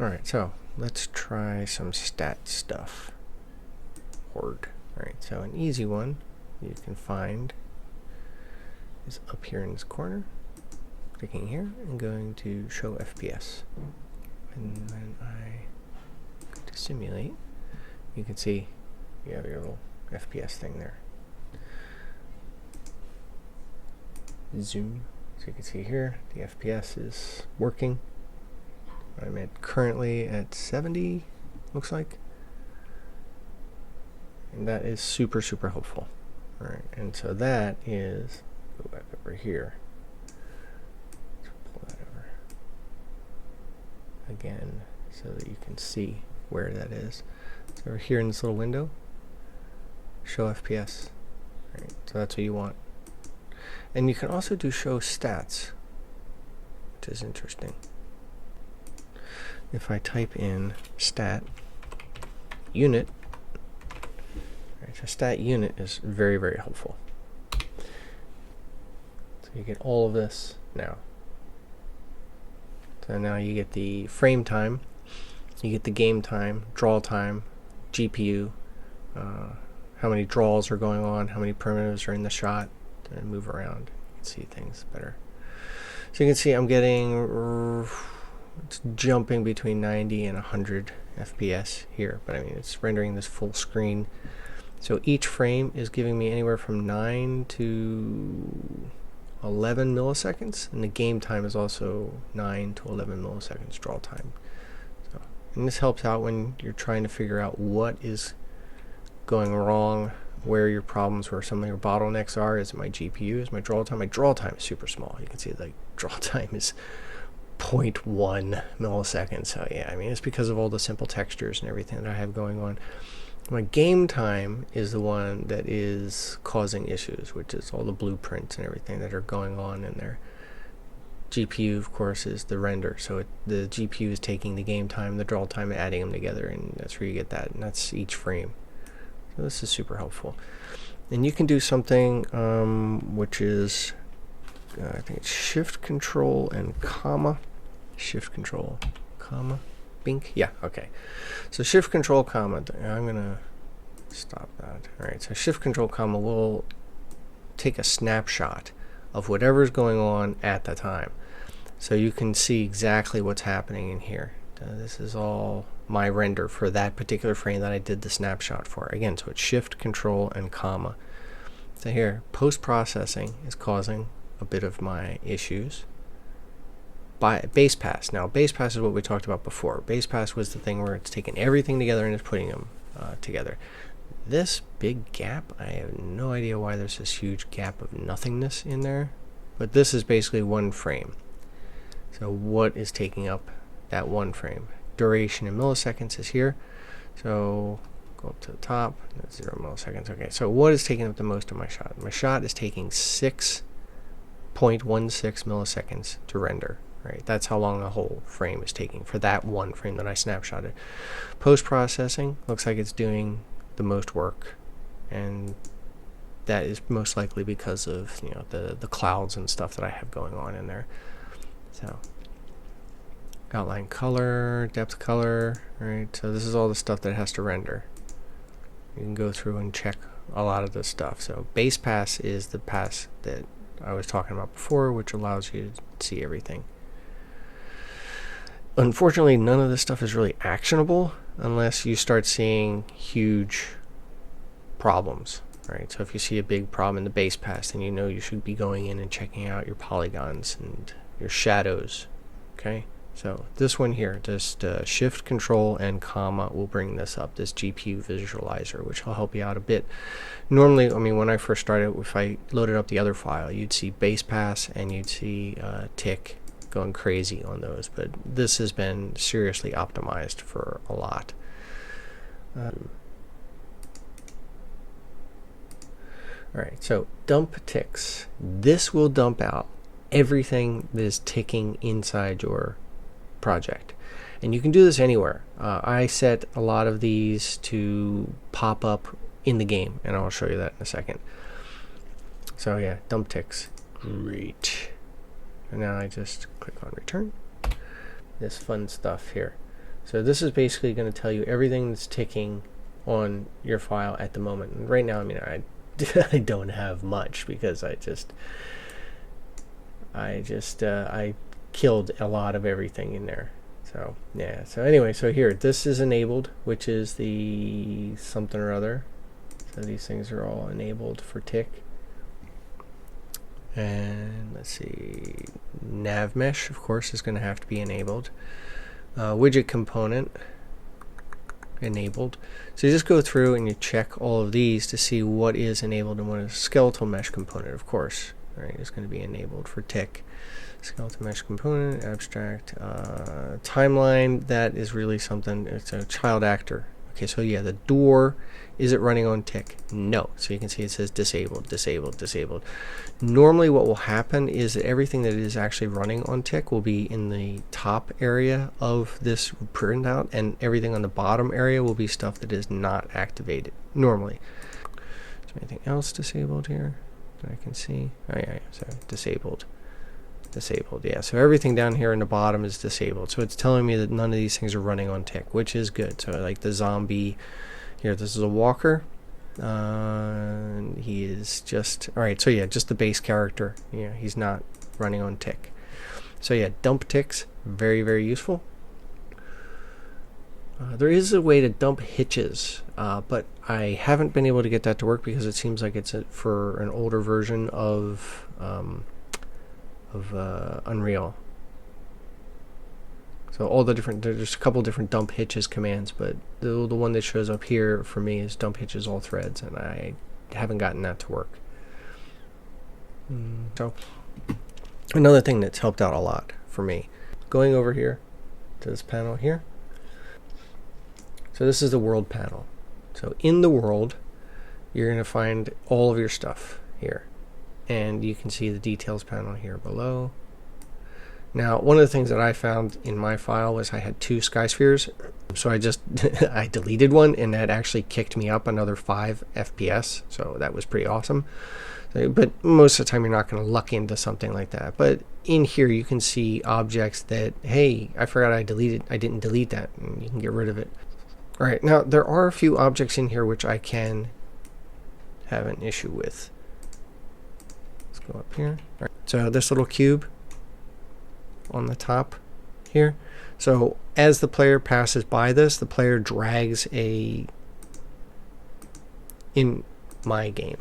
Alright, so let's try some stat stuff. Horde. Alright, so an easy one you can find is up here in this corner. Clicking here and going to show FPS. And when I go to simulate, you can see you have your little FPS thing there. Zoom. So you can see here the FPS is working. I'm currently at 70, looks like. And that is super, super helpful. Alright, and so that is, go back over here. Let's pull that over again so that you can see where that is. So over here in this little window, show FPS. Right, so that's what you want. And you can also do show stats, which is interesting. If I type in stat unit, right, so stat unit is very, very helpful. So you get all of this now. So now you get the frame time, you get the game time, draw time, GPU, how many draws are going on, how many primitives are in the shot, and move around. You can see things better. So you can see I'm getting, it's jumping between 90 and 100 FPS here, but I mean it's rendering this full screen. So each frame is giving me anywhere from 9 to 11 milliseconds, and the game time is also 9 to 11 milliseconds draw time. So, and this helps out when you're trying to figure out what is going wrong, where your problems, where some of your bottlenecks are. Is it my GPU? Is my draw time? My draw time is super small. You can see the draw time is 0.1 milliseconds. So yeah, I mean it's because of all the simple textures and everything that I have going on. My game time is the one that is causing issues, which is all the blueprints and everything that are going on in there. GPU, of course, is the render. So the GPU is taking the game time, the draw time, and adding them together, and that's where you get that, and that's each frame. So this is super helpful. And you can do something which is, I think it's shift control and comma. Shift control, comma, bink. Yeah, okay. So shift control, comma. I'm going to stop that. All right, so shift control, comma will take a snapshot of whatever's going on at the time. So you can see exactly what's happening in here. This is all my render for that particular frame that I did the snapshot for. Again, so it's shift, control, and comma. So here, post-processing is causing a bit of my issues. By base pass. Now, base pass is what we talked about before. Base pass was the thing where it's taking everything together and it's putting them together. This big gap, I have no idea why there's this huge gap of nothingness in there, but this is basically one frame. So what is taking up that one frame? Duration in milliseconds is here. So go up to the top, that's 0 milliseconds. Okay, so what is taking up the most of my shot? My shot is taking 6.16 milliseconds to render. Right, that's how long the whole frame is taking for that one frame that I snapshotted. Post-processing looks like it's doing the most work, and that is most likely because of the clouds and stuff that I have going on in there. So outline color, depth color, right? So this is all the stuff that has to render. You can go through and check a lot of this stuff. So base pass is the pass that I was talking about before, which allows you to see everything. Unfortunately, none of this stuff is really actionable unless you start seeing huge problems, right? So if you see a big problem in the base pass, then you know you should be going in and checking out your polygons and your shadows, okay? So this one here, just shift, control, and comma will bring this up, this GPU visualizer, which will help you out a bit. Normally, I mean, when I first started, if I loaded up the other file, you'd see base pass and you'd see tick going crazy on those, but this has been seriously optimized for a lot. Alright, so dump ticks. This will dump out everything that is ticking inside your project, and you can do this anywhere. I set a lot of these to pop up in the game, and I'll show you that in a second. So yeah, dump ticks, great. And now I just click on return. This fun stuff here. So this is basically going to tell you everything that's ticking on your file at the moment. And right now, I mean, I don't have much because I killed a lot of everything in there. So yeah, so anyway, so here, this is enabled, which is the something or other. So these things are all enabled for tick. And let's see, nav mesh, of course, is going to have to be enabled. Widget component, enabled. So you just go through and you check all of these to see what is enabled and what is skeletal mesh component, of course. All right, it's going to be enabled for tick. Skeletal mesh component, abstract, timeline, that is really something, it's a child actor. Okay, so yeah, the door, is it running on tick? No. So you can see it says disabled, disabled, disabled. Normally what will happen is that everything that is actually running on tick will be in the top area of this printout, and everything on the bottom area will be stuff that is not activated, normally. Is there anything else disabled here that I can see? Oh yeah, so disabled. Disabled, yeah. So everything down here in the bottom is disabled. So it's telling me that none of these things are running on tick, which is good. So like the zombie here, this is a walker. He is just, all right, so yeah, just the base character. Yeah, he's not running on tick. So yeah, dump ticks, very, very useful. There is a way to dump hitches, but I haven't been able to get that to work because it seems like it's for an older version of Unreal. So all the different, there's a couple different dump hitches commands, but the one that shows up here for me is dump hitches all threads, and I haven't gotten that to work. So another thing that's helped out a lot for me, going over here to this panel here. So this is the world panel. So in the world, you're going to find all of your stuff here. And you can see the details panel here below. Now, one of the things that I found in my file was I had 2 sky spheres. So I just I deleted one, and that actually kicked me up another 5 FPS. So that was pretty awesome. But most of the time you're not going to luck into something like that. But in here you can see objects that, hey, I forgot I didn't delete that, and you can get rid of it. All right, now there are a few objects in here which I can have an issue with. Go up here. All right. So this little cube on the top here. So as the player passes by this, the player drags in my game.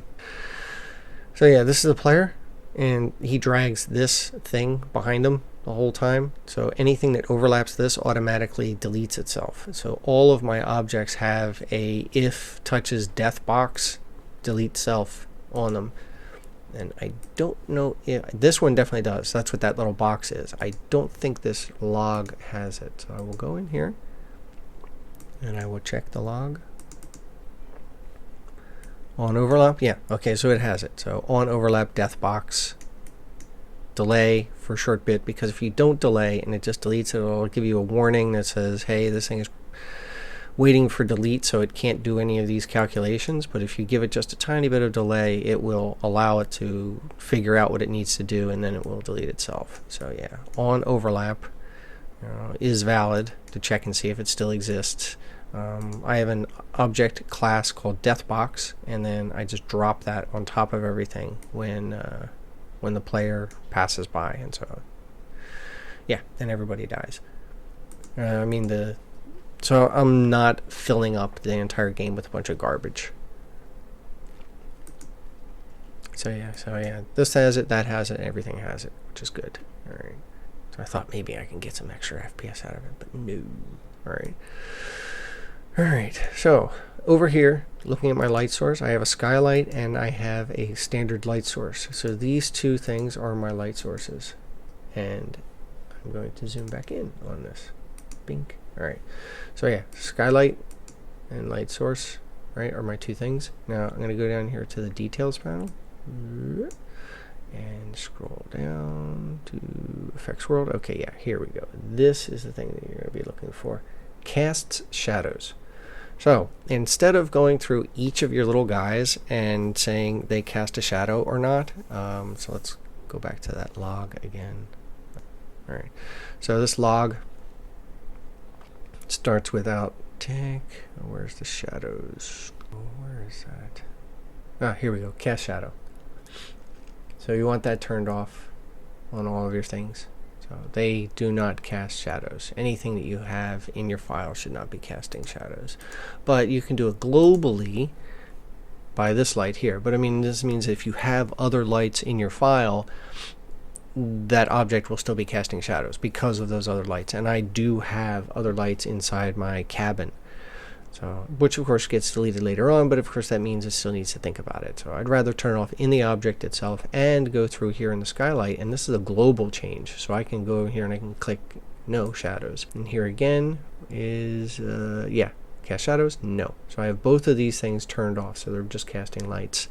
So yeah, this is the player, and he drags this thing behind him the whole time. So anything that overlaps this automatically deletes itself. So all of my objects have a if touches death box, delete self on them. And I don't know if this one definitely does. That's what that little box is. I don't think this log has it. So I will go in here and I will check the log. On overlap, yeah, okay, so it has it. So on overlap death box, delay for a short bit, because if you don't delay and it just deletes it, it'll give you a warning that says, hey, this thing is waiting for delete, so it can't do any of these calculations. But if you give it just a tiny bit of delay, it will allow it to figure out what it needs to do, and then it will delete itself. So yeah, on overlap is valid to check and see if it still exists. I have an object class called DeathBox, and then I just drop that on top of everything when the player passes by, and so yeah, then everybody dies. So I'm not filling up the entire game with a bunch of garbage. So yeah, this has it, that has it, everything has it, which is good. All right. So I thought maybe I can get some extra FPS out of it, but no. All right. All right. So over here, looking at my light source, I have a skylight and I have a standard light source. So these two things are my light sources, and I'm going to zoom back in on this. Bink. All right. So yeah, skylight and light source, right, are my two things. Now I'm going to go down here to the details panel and scroll down to effects world. Okay, yeah, here we go. This is the thing that you're going to be looking for. Casts shadows. So instead of going through each of your little guys and saying they cast a shadow or not, so let's go back to that log again. All right. So this log Starts without tick. Where's the shadows? Where is that? Ah, here we go. Cast shadow. So you want that turned off on all of your things. So they do not cast shadows. Anything that you have in your file should not be casting shadows. But you can do it globally by this light here. But I mean, this means if you have other lights in your file, that object will still be casting shadows because of those other lights. And I do have other lights inside my cabin. So, which of course gets deleted later on, but of course that means it still needs to think about it. So I'd rather turn it off in the object itself and go through here in the skylight, and this is a global change. So I can go here and I can click no shadows. And here again is, yeah, cast shadows, no. So I have both of these things turned off, so they're just casting lights.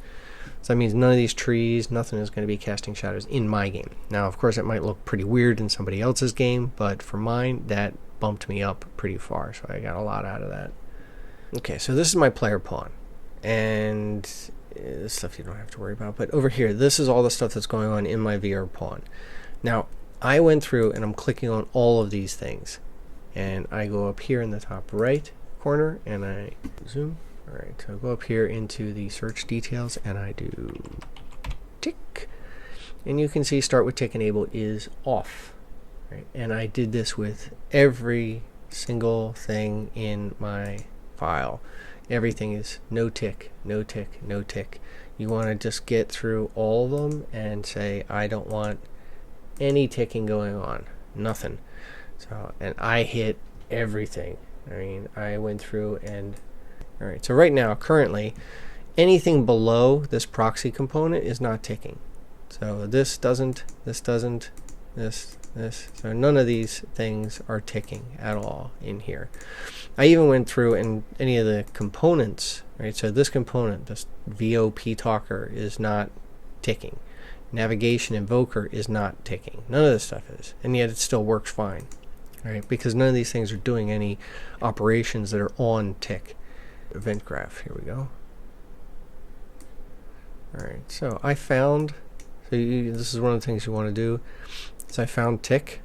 So that means none of these trees, nothing is going to be casting shadows in my game. Now, of course, it might look pretty weird in somebody else's game, but for mine, that bumped me up pretty far, so I got a lot out of that. Okay, so this is my player pawn, and this stuff you don't have to worry about, but over here, this is all the stuff that's going on in my VR pawn. Now, I went through and I'm clicking on all of these things, and I go up here in the top right corner, and I zoom. All right, so I go up here into the search details, and I do tick, and you can see start with tick enabled is off, right? And I did this with every single thing in my file. Everything is no tick, no tick, no tick. You want to just get through all of them and say, I don't want any ticking going on, nothing. So, and I hit everything. I mean, I went through and, all right, so right now, currently, anything below this proxy component is not ticking. So this doesn't, this doesn't, this. So none of these things are ticking at all in here. I even went through and any of the components, right? So this component, this VOP talker, is not ticking. Navigation invoker is not ticking. None of this stuff is, and yet it still works fine, right? Because none of these things are doing any operations that are on tick. Event graph, here we go. All right, so I found, this is one of the things you want to do. So I found tick,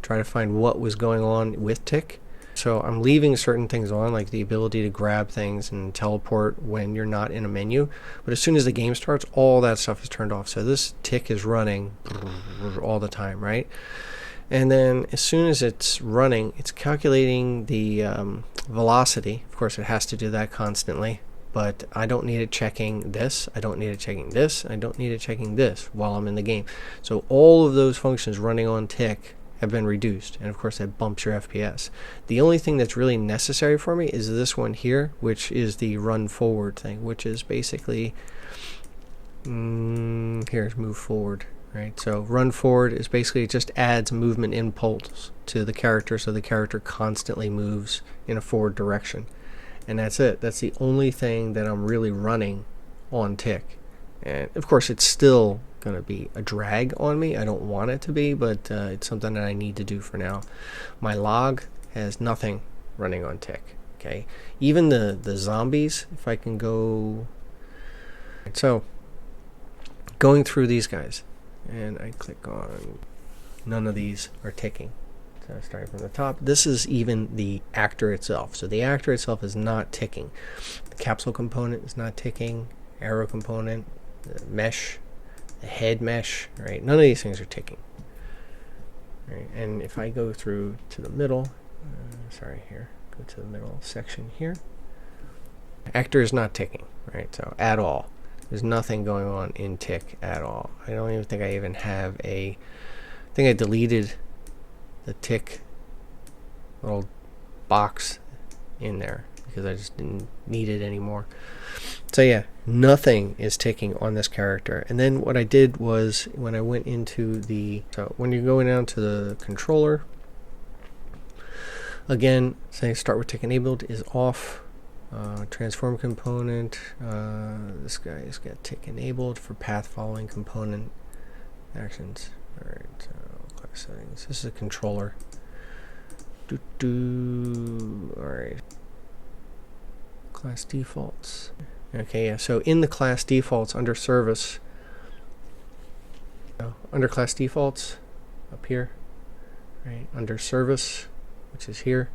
try to find what was going on with tick. So I'm leaving certain things on, like the ability to grab things and teleport when you're not in a menu. But as soon as the game starts, all that stuff is turned off. So this tick is running all the time, right? And then as soon as it's running, it's calculating the velocity. Of course, it has to do that constantly. But I don't need it checking this, I don't need it checking this, I don't need it checking this while I'm in the game. So all of those functions running on tick have been reduced, and of course that bumps your FPS. The only thing that's really necessary for me is this one here, which is the run forward thing, which is basically, here's move forward, right? So run forward is basically, it just adds movement impulse to the character, so the character constantly moves in a forward direction. And that's it. That's the only thing that I'm really running on tick. And of course it's still going to be a drag on me. I don't want it to be, but it's something that I need to do for now. My log has nothing running on tick. Okay, even the zombies, if I can go, so going through these guys, and I click on, none of these are ticking. So starting from the top, this is even the actor itself. So the actor itself is not ticking. The capsule component is not ticking. Arrow component, the mesh, the head mesh, right? None of these things are ticking. Right? And if I go through to the middle, go to the middle section here. Actor is not ticking, right? So at all. There's nothing going on in tick at all. I don't even think I even have I think I deleted the tick little box in there because I just didn't need it anymore. So yeah, nothing is ticking on this character. And then what I did was when I went into so when you're going down to the controller, again, say start with tick enabled is off. Transform component, this guy has got tick enabled for path following component actions. Alright, so class settings. This is a controller. Alright. Class defaults. Okay, yeah, so in the class defaults under service, under class defaults, up here, right, under service, which is here,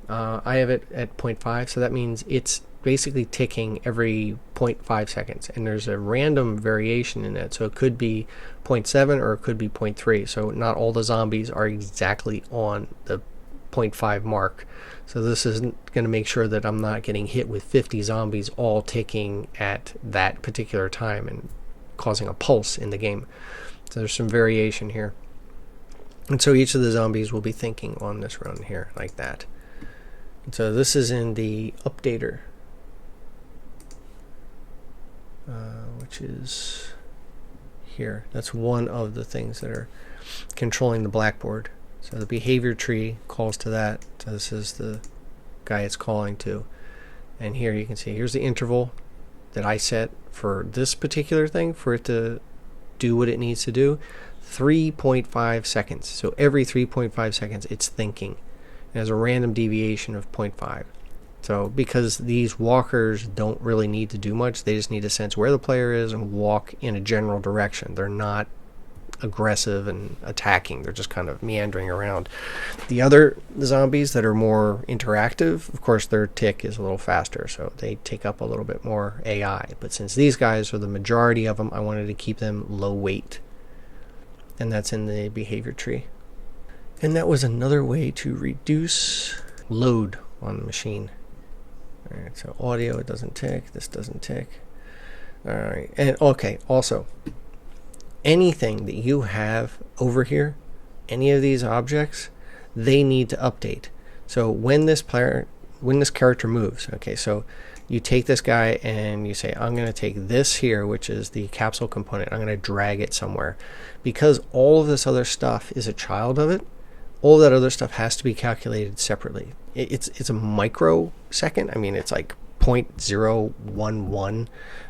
I have it at 0.5, so that means it's basically ticking every 0.5 seconds, and there's a random variation in that, so it could be 0.7 or it could be 0.3, so not all the zombies are exactly on the 0.5 mark. So this is going to make sure that I'm not getting hit with 50 zombies all ticking at that particular time and causing a pulse in the game. So there's some variation here, and so each of the zombies will be thinking on this run here like that. And so this is in the updater, which is here. That's one of the things that are controlling the blackboard. So the behavior tree calls to that. So this is the guy it's calling to. And here you can see, here's the interval that I set for this particular thing for it to do what it needs to do. 3.5 seconds. So every 3.5 seconds it's thinking. It has a random deviation of 0.5. So because these walkers don't really need to do much, they just need to sense where the player is and walk in a general direction. They're not aggressive and attacking. They're just kind of meandering around. The other zombies that are more interactive, of course, their tick is a little faster, so they take up a little bit more AI. But since these guys are the majority of them, I wanted to keep them low weight. And that's in the behavior tree. And that was another way to reduce load on the machine. Alright, so audio, it doesn't tick. This doesn't tick. Alright, and okay, also, anything that you have over here, any of these objects, they need to update. So when this character moves, okay, so you take this guy and you say, I'm going to take this here, which is the capsule component, I'm going to drag it somewhere. Because all of this other stuff is a child of it, all that other stuff has to be calculated separately. It's a microsecond. I mean, it's like 0.011.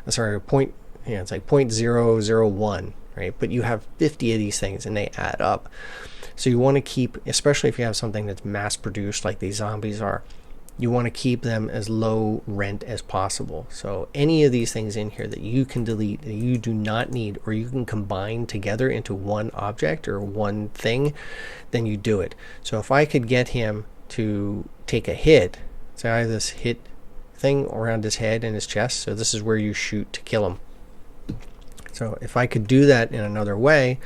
Sorry, it's like 0.001, right? But you have 50 of these things and they add up. So you want to keep, especially if you have something that's mass produced like these zombies are, you want to keep them as low rent as possible. So any of these things in here that you can delete, that you do not need, or you can combine together into one object or one thing, then you do it. So if I could get him to take a hit, so I have this hit thing around his head and his chest, so this is where you shoot to kill him. So if I could do that in another way,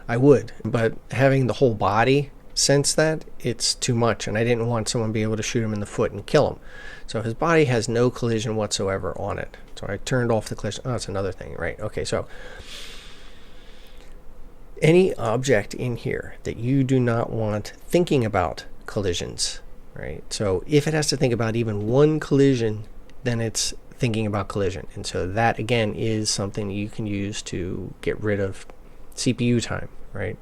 I would. But having the whole body sense that, it's too much, and I didn't want someone to be able to shoot him in the foot and kill him. So his body has no collision whatsoever on it. So I turned off the collision. Oh, that's another thing, right? Okay, so any object in here that you do not want thinking about collisions, right? So if it has to think about even one collision, then it's thinking about collision. And so that, again, is something you can use to get rid of CPU time, right?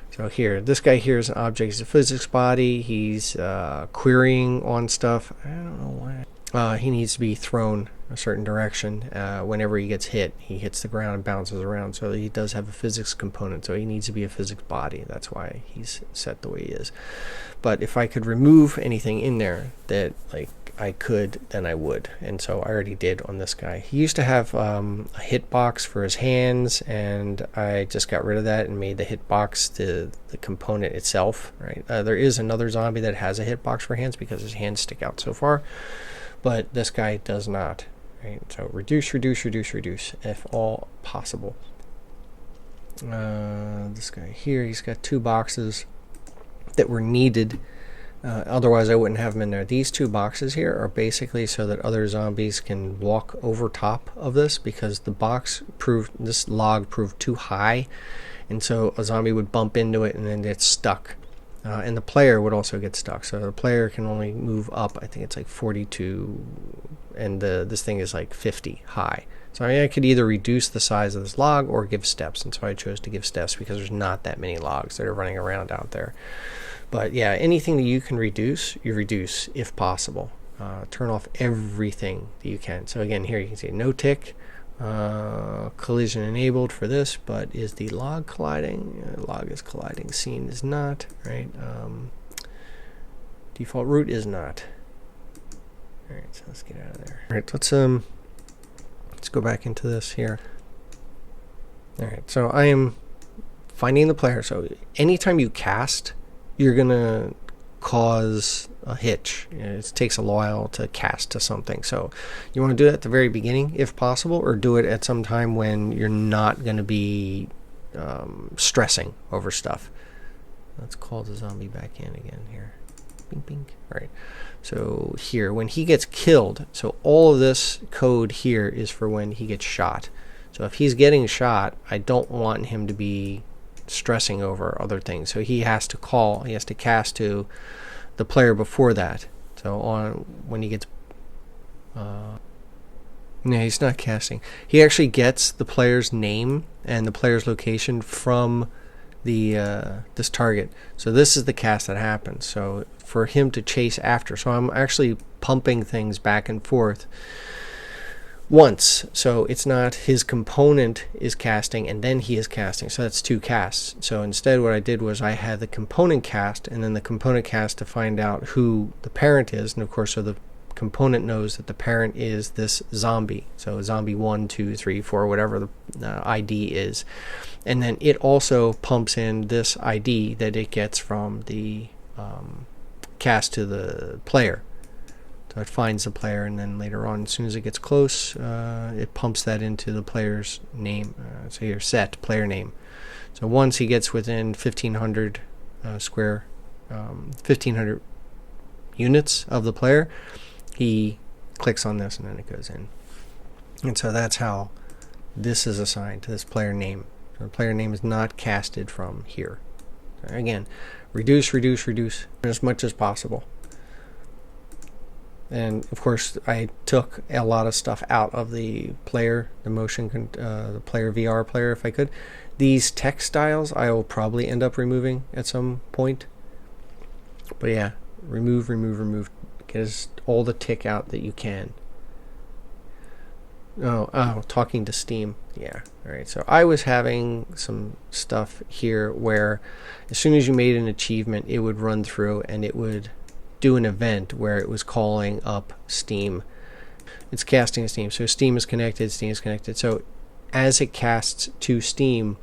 So here, this guy here is an object. He's a physics body. He's querying on stuff. I don't know why. He needs to be thrown a certain direction. Whenever he gets hit, he hits the ground and bounces around. So he does have a physics component. So he needs to be a physics body. That's why he's set the way he is. But if I could remove anything in there that I could, then I would. And so I already did on this guy. He used to have a hitbox for his hands, and I just got rid of that and made the hitbox the component itself, right? There is another zombie that has a hitbox for hands because his hands stick out so far, but this guy does not, right? So reduce, reduce, reduce, reduce, if all possible. This guy here, he's got two boxes that were needed. Otherwise I wouldn't have them in there. These two boxes here are basically so that other zombies can walk over top of this, because this log proved too high, and so a zombie would bump into it and then get stuck. And the player would also get stuck. So the player can only move up, I think it's like 42, and this thing is like 50 high. So I could either reduce the size of this log or give steps, and so I chose to give steps because there's not that many logs that are running around out there. But yeah, anything that you can reduce, you reduce if possible. Turn off everything that you can. So again, here you can see no tick, collision enabled for this, but is the log colliding? Log is colliding, scene is not, right? Default root is not. All right, so let's get out of there. All right, let's go back into this here. All right, so I am finding the player. So anytime you cast, you're going to cause a hitch. It takes a while to cast to something. So you want to do it at the very beginning if possible, or do it at some time when you're not going to be stressing over stuff. Let's call the zombie back in again here. Bing, bing. All right. So here, when he gets killed, so all of this code here is for when he gets shot. So if he's getting shot, I don't want him to be stressing over other things. So he has to cast to the player before that. So when he gets, no, he's not casting. He actually gets the player's name and the player's location from this target. So this is the cast that happens. So for him to chase after, so I'm actually pumping things back and forth once. So it's not his component is casting and then he is casting. So that's 2 casts. So instead what I did was I had the component cast and then the component cast to find out who the parent is. And of course, so the component knows that the parent is this zombie. So zombie 1, 2, 3, 4, whatever the ID is. And then it also pumps in this ID that it gets from the cast to the player. So it finds the player, and then later on, as soon as it gets close, it pumps that into the player's name. So here, set player name. So once he gets within 1,500 1,500 units of the player, he clicks on this, and then it goes in. And so that's how this is assigned to this player name. So the player name is not casted from here. So again, reduce as much as possible. And of course, I took a lot of stuff out of the player, the player VR player, if I could. These text styles I will probably end up removing at some point. But yeah, remove. Get all the tick out that you can. Oh, talking to Steam. Yeah, all right. So I was having some stuff here where as soon as you made an achievement, it would run through and it would do an event where it was calling up Steam. It's casting to Steam. So Steam is connected. So as it casts to Steam,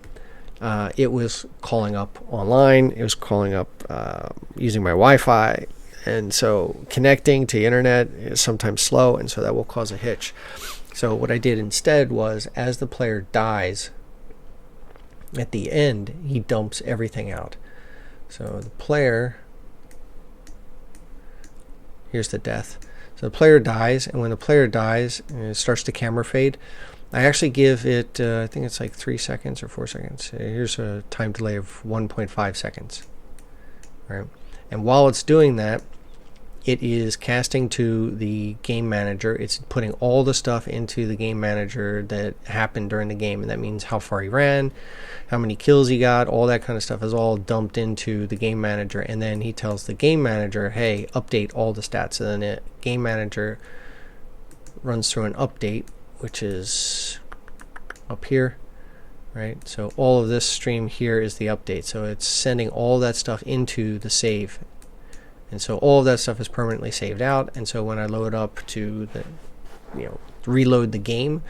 it was calling up online. It was calling up using my Wi-Fi. And so connecting to the internet is sometimes slow, and so that will cause a hitch. So what I did instead was, as the player dies, at the end, he dumps everything out. So the player, here's the death. So the player dies, and when the player dies, it starts to camera fade. I actually give it, I think it's like 3 seconds or 4 seconds. Here's a time delay of 1.5 seconds. Right? And while it's doing that, it is casting to the game manager. It's putting all the stuff into the game manager that happened during the game, and that means how far he ran, how many kills he got, all that kind of stuff is all dumped into the game manager. And then he tells the game manager, hey, update all the stats. And then the game manager runs through an update, which is up here, right? So all of this stream here is the update. So it's sending all that stuff into the save. And so all of that stuff is permanently saved out. And so when I load up to reload the game,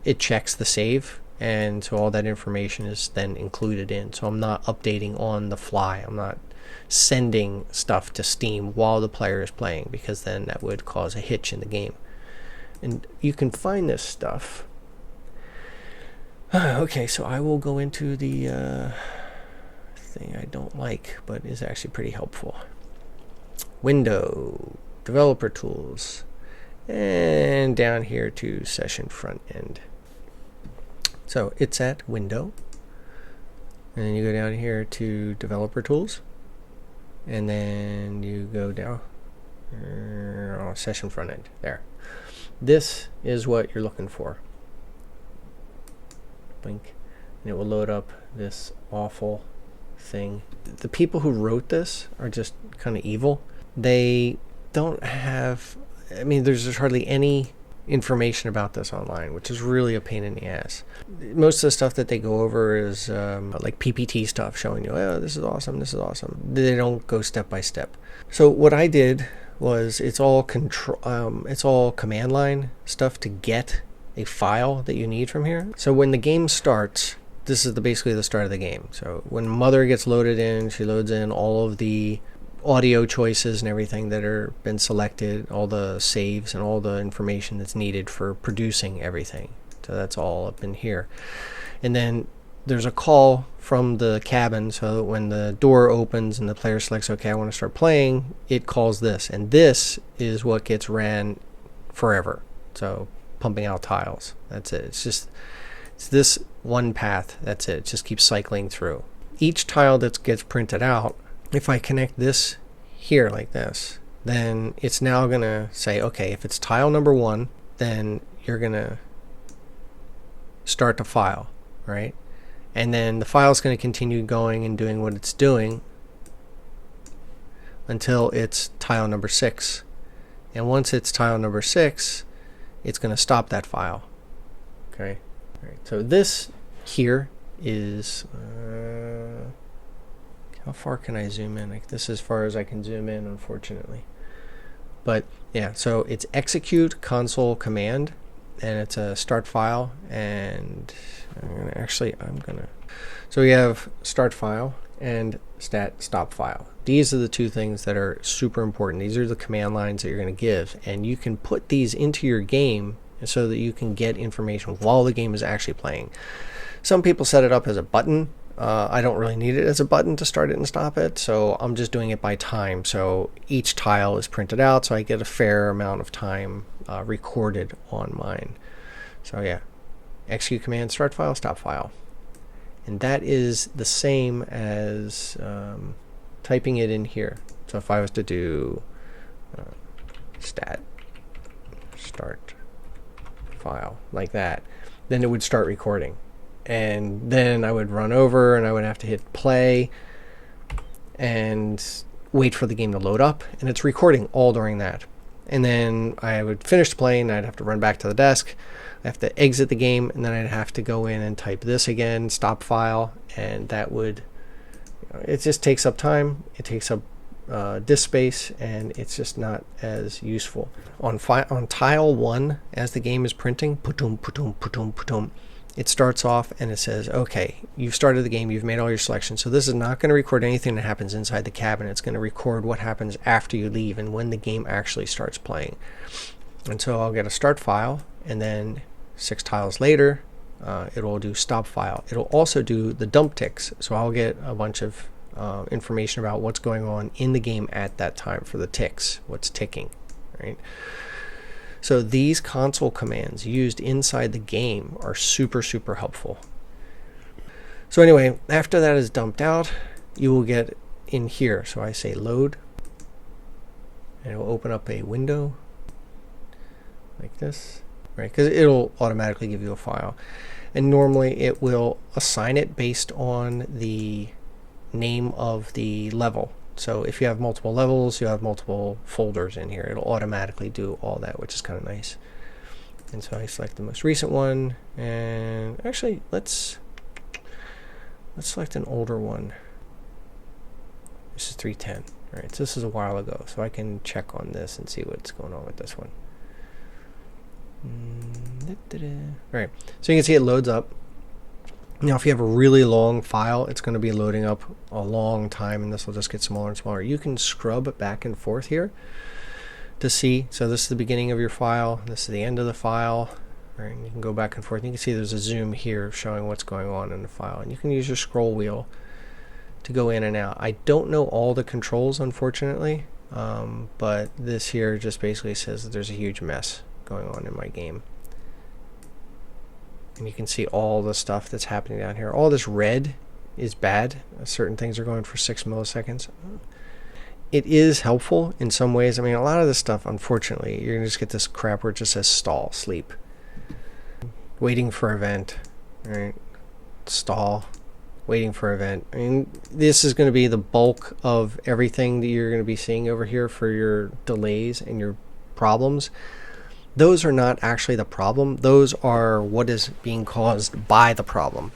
it checks the save. And so all that information is then included in. So I'm not updating on the fly. I'm not sending stuff to Steam while the player is playing, because then that would cause a hitch in the game. And you can find this stuff. Okay, so I will go into the thing I don't like, but is actually pretty helpful. Window, developer tools, and down here to session front end. So it's at window, and then you go down here to developer tools, and then you go down session front end. There. This is what you're looking for. Blink, and it will load up this awful thing. The people who wrote this are just kind of evil. They don't have, I mean, there's just hardly any information about this online, which is really a pain in the ass. Most of the stuff that they go over is like PPT stuff, showing you, oh, this is awesome, this is awesome. They don't go step by step. So what I did was, it's all command line stuff to get a file that you need from here. So when the game starts, this is basically the start of the game. So when mother gets loaded in, she loads in all of the audio choices and everything that are been selected, all the saves and all the information that's needed for producing everything. So that's all up in here. And then there's a call from the cabin, so that when the door opens and the player selects, okay, I want to start playing, it calls this. And this is what gets ran forever. So pumping out tiles. That's it. It's this one path. That's it. It just keeps cycling through. Each tile that gets printed out, if I connect this here like this, then it's now going to say, okay, if it's tile number 1, then you're going to start the file, right? And then the file is going to continue going and doing what it's doing until it's tile number 6. And once it's tile number 6, it's going to stop that file. Okay. All right. So this here is how far can I zoom in? Like, this is as far as I can zoom in, unfortunately. But yeah, so it's execute console command, and it's a start file. And so we have start file and stat stop file. These are the two things that are super important. These are the command lines that you're going to give, and you can put these into your game so that you can get information while the game is actually playing. Some people set it up as a button. I don't really need it as a button to start it and stop it, so I'm just doing it by time. So each tile is printed out, so I get a fair amount of time recorded on mine. So yeah, execute command, start file, stop file. And that is the same as typing it in here. So if I was to do stat start file like that, then it would start recording. And then I would run over and I would have to hit play and wait for the game to load up, and it's recording all during that. And then I would finish playing, I'd have to run back to the desk, I have to exit the game, and then I'd have to go in and type this again, stop file, and that would, it just takes up time, it takes up disk space, and it's just not as useful. On tile 1, as the game is printing, putum, putum, putum, putum, it starts off and it says, okay, you've started the game, you've made all your selections, so this is not going to record anything that happens inside the cabin. It's going to record what happens after you leave and when the game actually starts playing. And so I'll get a start file, and then 6 tiles later, it'll do stop file. It'll also do the dump ticks, so I'll get a bunch of information about what's going on in the game at that time for the ticks, what's ticking, right? So these console commands used inside the game are super, super helpful. So anyway, after that is dumped out, you will get in here. So I say load, and it will open up a window like this, right? Because it'll automatically give you a file. And normally it will assign it based on the name of the level. So if you have multiple levels, you have multiple folders in here. It'll automatically do all that, which is kind of nice. And so I select the most recent one, and actually let's select an older one. This is 310. All right, so this is a while ago, so I can check on this and see what's going on with this one. All right, so you can see it loads up. Now, if you have a really long file, it's going to be loading up a long time, and this will just get smaller and smaller. You can scrub back and forth here to see. So this is the beginning of your file. This is the end of the file. Right, and you can go back and forth. You can see there's a zoom here showing what's going on in the file. And you can use your scroll wheel to go in and out. I don't know all the controls, unfortunately, but this here just basically says that there's a huge mess going on in my game. And you can see all the stuff that's happening down here. All this red is bad. Certain things are going for 6 milliseconds. It is helpful in some ways. I mean, a lot of this stuff, unfortunately, you're going to just get this crap where it just says stall, sleep. Waiting for event, right? Stall, waiting for event. I mean, this is going to be the bulk of everything that you're going to be seeing over here for your delays and your problems. Those are not actually the problem. Those are what is being caused by the problem.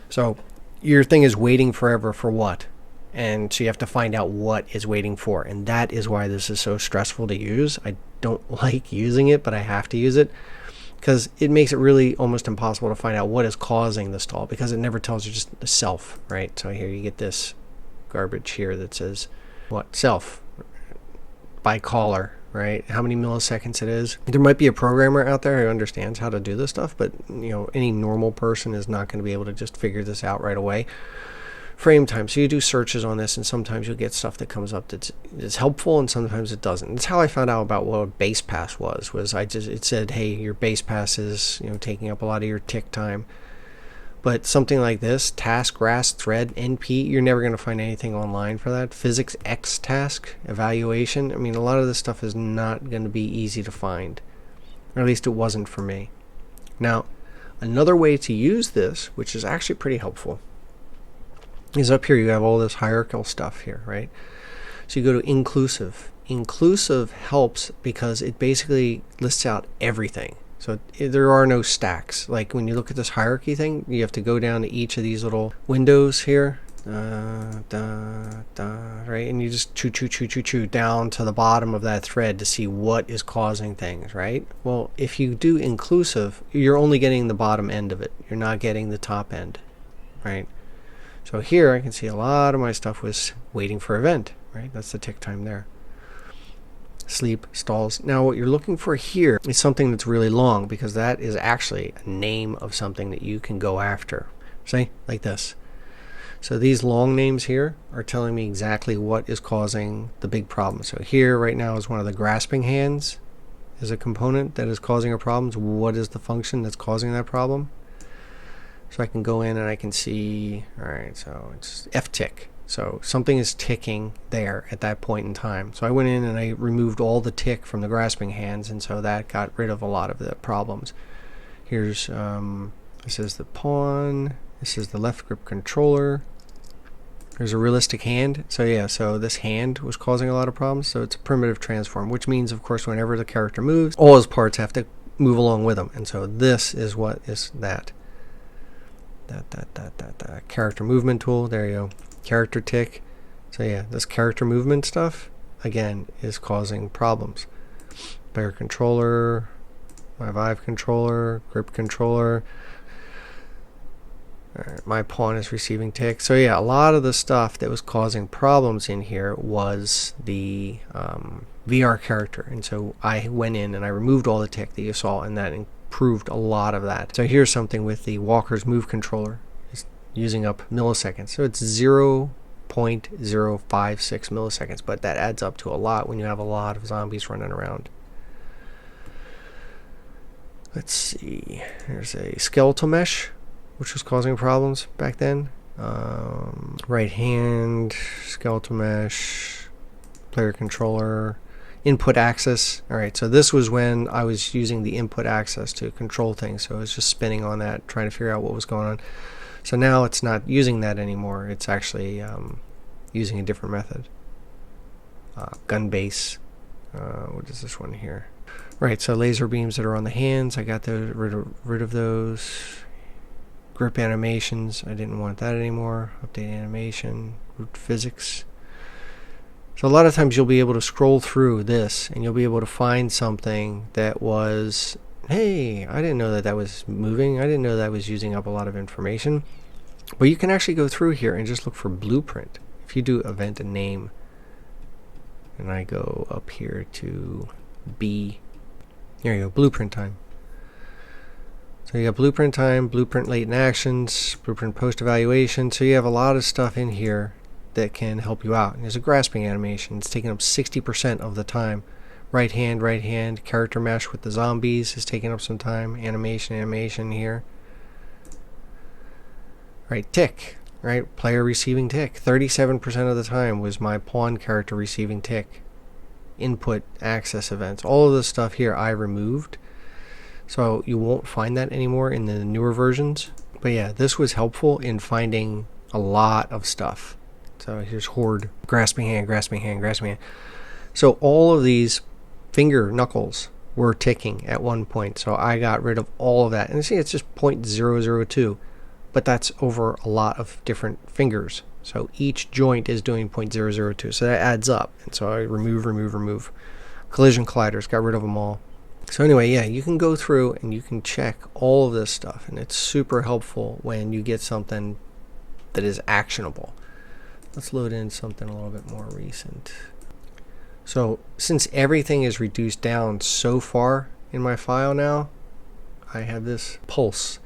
So your thing is waiting forever for what? And so you have to find out what is waiting for. And that is why this is so stressful to use. I don't like using it, but I have to use it because it makes it really almost impossible to find out what is causing the stall, because it never tells you just the self, right? So here you get this garbage here that says what, self, by caller, right? How many milliseconds it is. There might be a programmer out there who understands how to do this stuff, but any normal person is not going to be able to just figure this out right away. Frame time. So you do searches on this, and sometimes you'll get stuff that comes up that's helpful, and sometimes it doesn't. That's how I found out about what a base pass was it said, hey, your base pass is taking up a lot of your tick time. But something like this, task, RAS, thread, NP, you're never going to find anything online for that. Physics X task, evaluation. I mean, a lot of this stuff is not going to be easy to find. Or at least it wasn't for me. Now, another way to use this, which is actually pretty helpful, is up here. You have all this hierarchical stuff here, right? So you go to inclusive. Inclusive helps because it basically lists out everything. So there are no stacks. Like when you look at this hierarchy thing, you have to go down to each of these little windows here, right? And you just chew down to the bottom of that thread to see what is causing things, right? Well, if you do inclusive, you're only getting the bottom end of it. You're not getting the top end, right? So here I can see a lot of my stuff was waiting for event, right? That's the tick time there. Sleep, stalls. Now what you're looking for here is something that's really long, because that is actually a name of something that you can go after. See, like this. So these long names here are telling me exactly what is causing the big problem. So here right now is one of the grasping hands is a component that is causing a problem. So what is the function that's causing that problem? So I can go in and I can see, all right, so it's F tick. So something is ticking there at that point in time. So I went in and I removed all the tick from the grasping hands, and so that got rid of a lot of the problems. Here's, this is the pawn, this is the left grip controller. There's a realistic hand. So yeah, so this hand was causing a lot of problems. So it's a primitive transform, which means, of course, whenever the character moves, all his parts have to move along with him. And so this is what is that character movement tool. There you go. Character tick. So yeah, this character movement stuff again is causing problems. Player controller, my Vive controller, grip controller. All right, my pawn is receiving tick. So yeah, a lot of the stuff that was causing problems in here was the VR character, and so I went in and I removed all the tick that you saw, and that improved a lot of that. So here's something with the walker's move controller. It's using up milliseconds. So it's 0.056 milliseconds, but that adds up to a lot when you have a lot of zombies running around. Let's see. There's a skeletal mesh, which was causing problems back then. Right hand, skeletal mesh, player controller, input access. Alright, so this was when I was using the input access to control things. So I was just spinning on that, trying to figure out what was going on. So now it's not using that anymore. It's actually using a different method. Gun base. What is this one here? Right, so laser beams that are on the hands, I got rid of those. Grip animations, I didn't want that anymore. Update animation, root physics. So a lot of times you'll be able to scroll through this and you'll be able to find something that was, hey, I didn't know that that was moving. I didn't know that was using up a lot of information. But you can actually go through here and just look for blueprint. If you do event and name, and I go up here to B, there you go, blueprint time. So you got blueprint time, blueprint latent actions, blueprint post evaluation. So you have a lot of stuff in here that can help you out. And there's a grasping animation. It's taking up 60% of the time. Right hand, character mesh with the zombies is taking up some time. Animation here. Right, tick. Right, player receiving tick. 37% of the time was my pawn character receiving tick. Input access events. All of this stuff here I removed. So you won't find that anymore in the newer versions. But yeah, this was helpful in finding a lot of stuff. So here's horde, grasping hand. So all of these finger knuckles were ticking at one point. So I got rid of all of that. And see, it's just 0.002. But that's over a lot of different fingers. So each joint is doing 0.002. So that adds up. And so I remove. Collision colliders, got rid of them all. So anyway, yeah, you can go through and you can check all of this stuff, and it's super helpful when you get something that is actionable. Let's load in something a little bit more recent. So since everything is reduced down so far in my file now, I have this pulse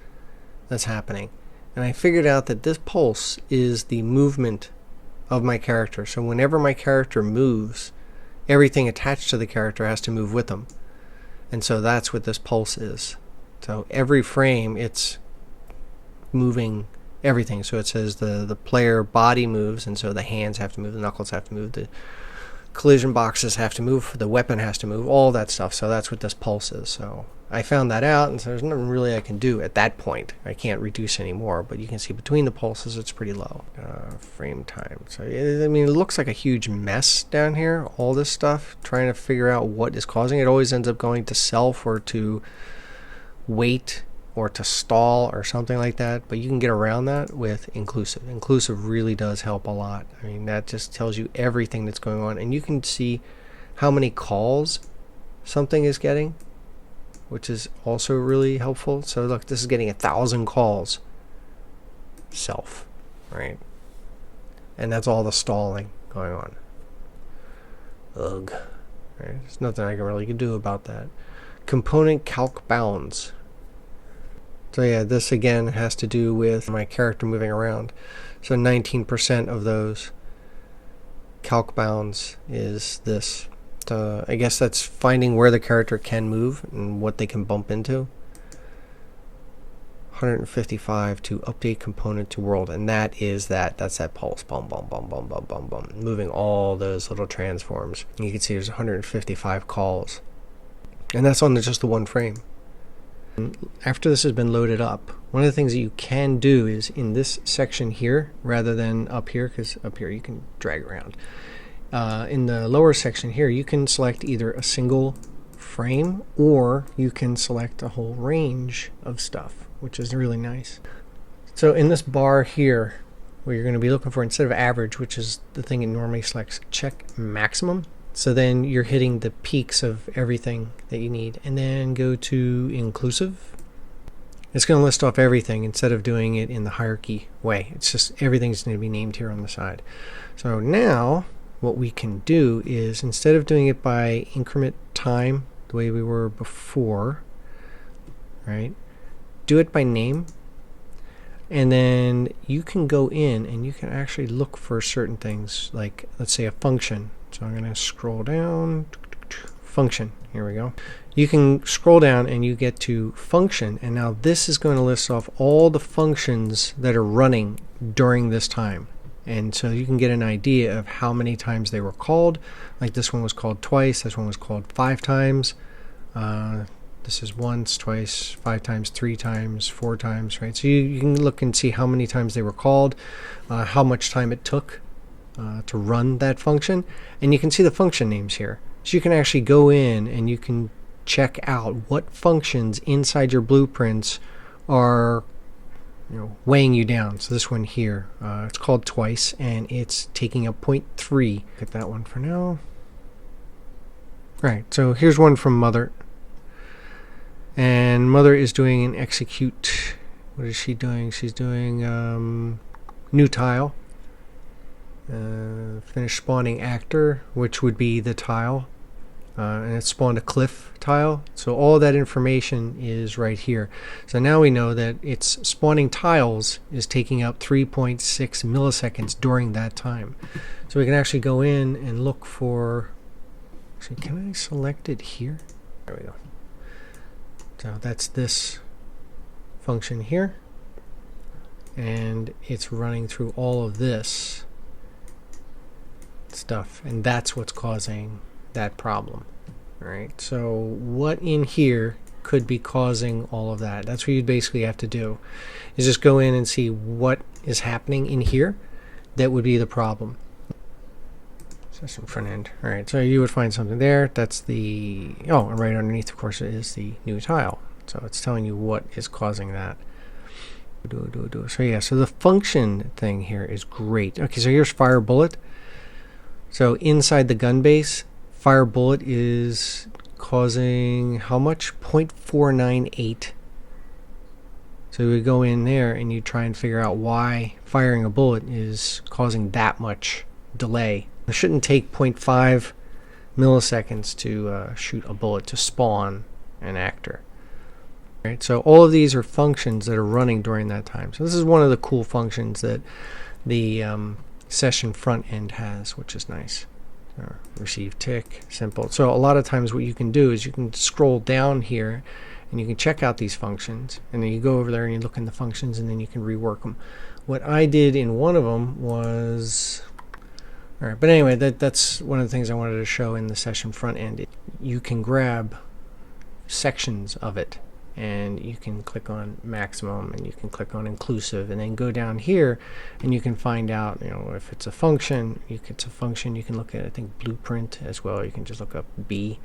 that's happening. And I figured out that this pulse is the movement of my character. So whenever my character moves, everything attached to the character has to move with them. And so that's what this pulse is. So every frame, it's moving everything. So it says the player body moves, and so the hands have to move, the knuckles have to move, the collision boxes have to move, the weapon has to move, all that stuff. So that's what this pulse is. So I found that out, and so there's nothing really I can do at that point. I can't reduce anymore, but you can see between the pulses it's pretty low. Frame time. So I mean, it looks like a huge mess down here, all this stuff, trying to figure out what is causing it. It always ends up going to self or to wait or to stall or something like that, but you can get around that with inclusive. Inclusive really does help a lot. I mean, that just tells you everything that's going on, and you can see how many calls something is getting, which is also really helpful. So look, this is getting 1,000 calls. Self, right? And that's all the stalling going on. Ugh. Right? There's nothing I can really do about that. Component calc bounds. So yeah, this again has to do with my character moving around. So 19% of those calc bounds is this. I guess that's finding where the character can move and what they can bump into. 155 to update component to world, and that's that pulse, bum bum bum bum bum bum bum, moving all those little transforms. And you can see there's 155 calls, and that's on just the one frame. After this has been loaded up, one of the things that you can do is in this section here rather than up here, because up here you can drag around. In the lower section here, you can select either a single frame or you can select a whole range of stuff, which is really nice. So in this bar here, where you're going to be looking for, instead of average, which is the thing it normally selects, check maximum. So then you're hitting the peaks of everything that you need, and then go to inclusive. It's going to list off everything instead of doing it in the hierarchy way. It's just everything's going to be named here on the side. So now what we can do is, instead of doing it by increment time the way we were before, right, do it by name, and then you can go in and you can actually look for certain things, like let's say a function. So I'm going to scroll down, function, here we go. You can scroll down and you get to function, and now this is going to list off all the functions that are running during this time. And so you can get an idea of how many times they were called. Like this one was called twice, this one was called 5 times. This is once, twice, 5 times, 3 times, 4 times, right? So you can look and see how many times they were called, how much time it took to run that function, and you can see the function names here. So you can actually go in and you can check out what functions inside your blueprints are weighing you down. So this one here, it's called twice, and it's taking up 0.3. Get that one for now. Right, so here's one from Mother. And Mother is doing an execute. What is she doing? She's doing new tile. Finish spawning actor, which would be the tile. And it spawned a cliff tile. So all that information is right here. So now we know that it's spawning tiles is taking up 3.6 milliseconds during that time. So we can actually go in and look for, actually, can I select it here? There we go. So that's this function here. And it's running through all of this stuff, and that's what's causing that problem. All right, so what in here could be causing all of that? That's what you basically have to do, is just go in and see what is happening in here that would be the problem. System front end. All right, so you would find something there. That's the, oh, and right underneath, of course, it is the new tile. So it's telling you what is causing that. So yeah, so the function thing here is great. Okay, so here's fire bullet. So inside the gun base, fire bullet is causing how much? 0.498. So So we go in there and you try and figure out why firing a bullet is causing that much delay. It shouldn't take 0.5 milliseconds to shoot a bullet to spawn an actor. Right? So all of these are functions that are running during that time. So this is one of the cool functions that the session front end has, which is nice. Receive tick, simple. So a lot of times what you can do is you can scroll down here and you can check out these functions, and then you go over there and you look in the functions, and then you can rework them. What I did in one of them was, all right, but anyway, that's one of the things I wanted to show in the session front end. You can grab sections of it, and you can click on maximum, and you can click on inclusive, and then go down here and you can find out, if it's a function. You can look at, I think, blueprint as well. You can just look up B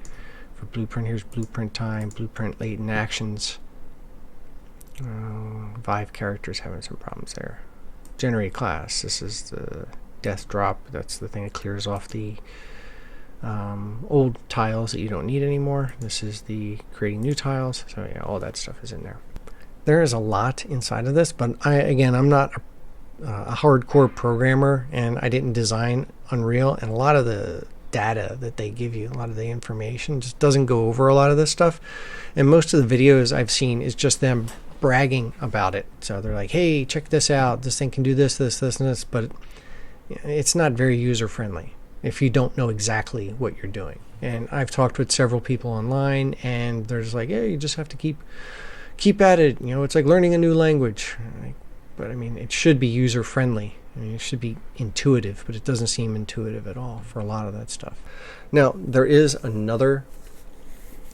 for blueprint. Here's blueprint time, blueprint latent actions. Vive characters having some problems there. Generate class. This is the death drop. That's the thing that clears off the old tiles that you don't need anymore. This is the creating new tiles. So yeah, all that stuff is in there. There is a lot inside of this, but I'm not a hardcore programmer, and I didn't design Unreal, and a lot of the data that they give you, a lot of the information just doesn't go over a lot of this stuff. And most of the videos I've seen is just them bragging about it. So they're like, hey, check this out, this thing can do this, this, this, and this, but it's not very user friendly if you don't know exactly what you're doing. And I've talked with several people online, and they're just like, yeah, you just have to keep at it. It's like learning a new language. But I mean, it should be user friendly. I mean, it should be intuitive, but it doesn't seem intuitive at all for a lot of that stuff. Now, there is another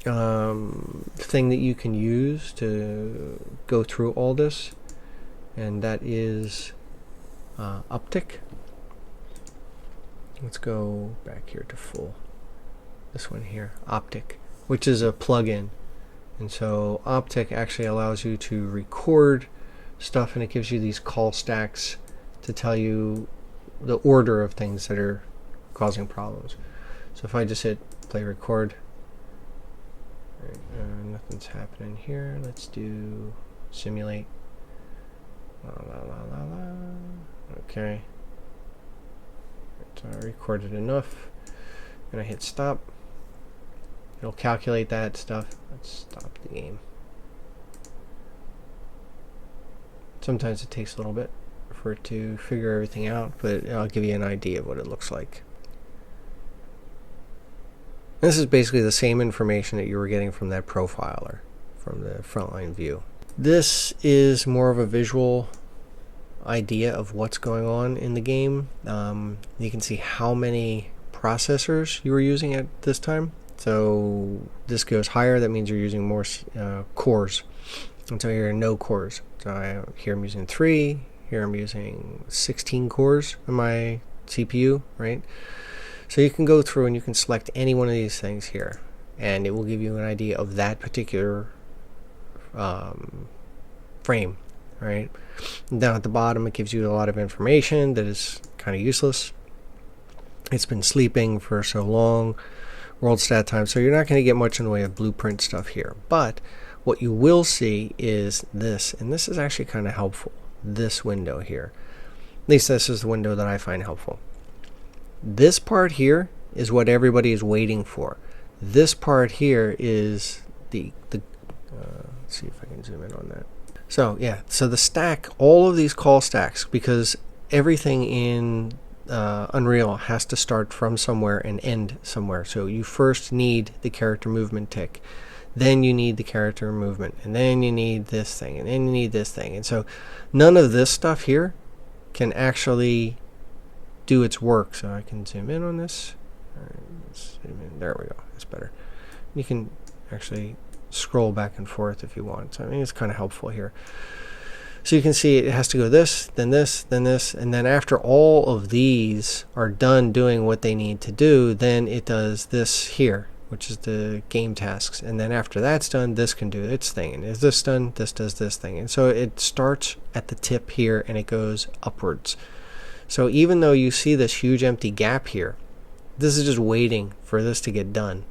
thing that you can use to go through all this, and that is Uptick. Let's go back here to full. This one here, Optic, which is a plugin. And so Optic actually allows you to record stuff, and it gives you these call stacks to tell you the order of things that are causing problems. So if I just hit play record, nothing's happening here. Let's do simulate. Okay. I recorded enough, and I hit stop. It'll calculate that stuff. Let's stop the game. Sometimes it takes a little bit for it to figure everything out, but I'll give you an idea of what it looks like. This is basically the same information that you were getting from that profiler, from the frontline view. This is more of a visual idea of what's going on in the game. You can see how many processors you were using at this time. So this goes higher, that means you're using more cores. And so here are no cores. So here I'm using 3, here I'm using 16 cores in my CPU, right? So you can go through and you can select any one of these things here, and it will give you an idea of that particular frame, right? And down at the bottom it gives you a lot of information that is kind of useless. It's been sleeping for so long, world stat time, so you're not going to get much in the way of blueprint stuff here. But what you will see is this, and this is actually kind of helpful, this window here. At least this is the window that I find helpful. This part here is what everybody is waiting for. This part here is the let's see if I can zoom in on that. So yeah, so the stack, all of these call stacks, because everything in Unreal has to start from somewhere and end somewhere. So you first need the character movement tick, then you need the character movement, and then you need this thing, and then you need this thing. And so none of this stuff here can actually do its work. So I can zoom in on this. All right, let's zoom in. There we go. That's better. You can actually scroll back and forth if you want. So I think it's kind of helpful here. So you can see it has to go this, then this, then this, and then after all of these are done doing what they need to do, then it does this here, which is the game tasks. And then after that's done, this can do its thing. And is this done, this does this thing. And so it starts at the tip here and it goes upwards. So even though you see this huge empty gap here, this is just waiting for this to get done.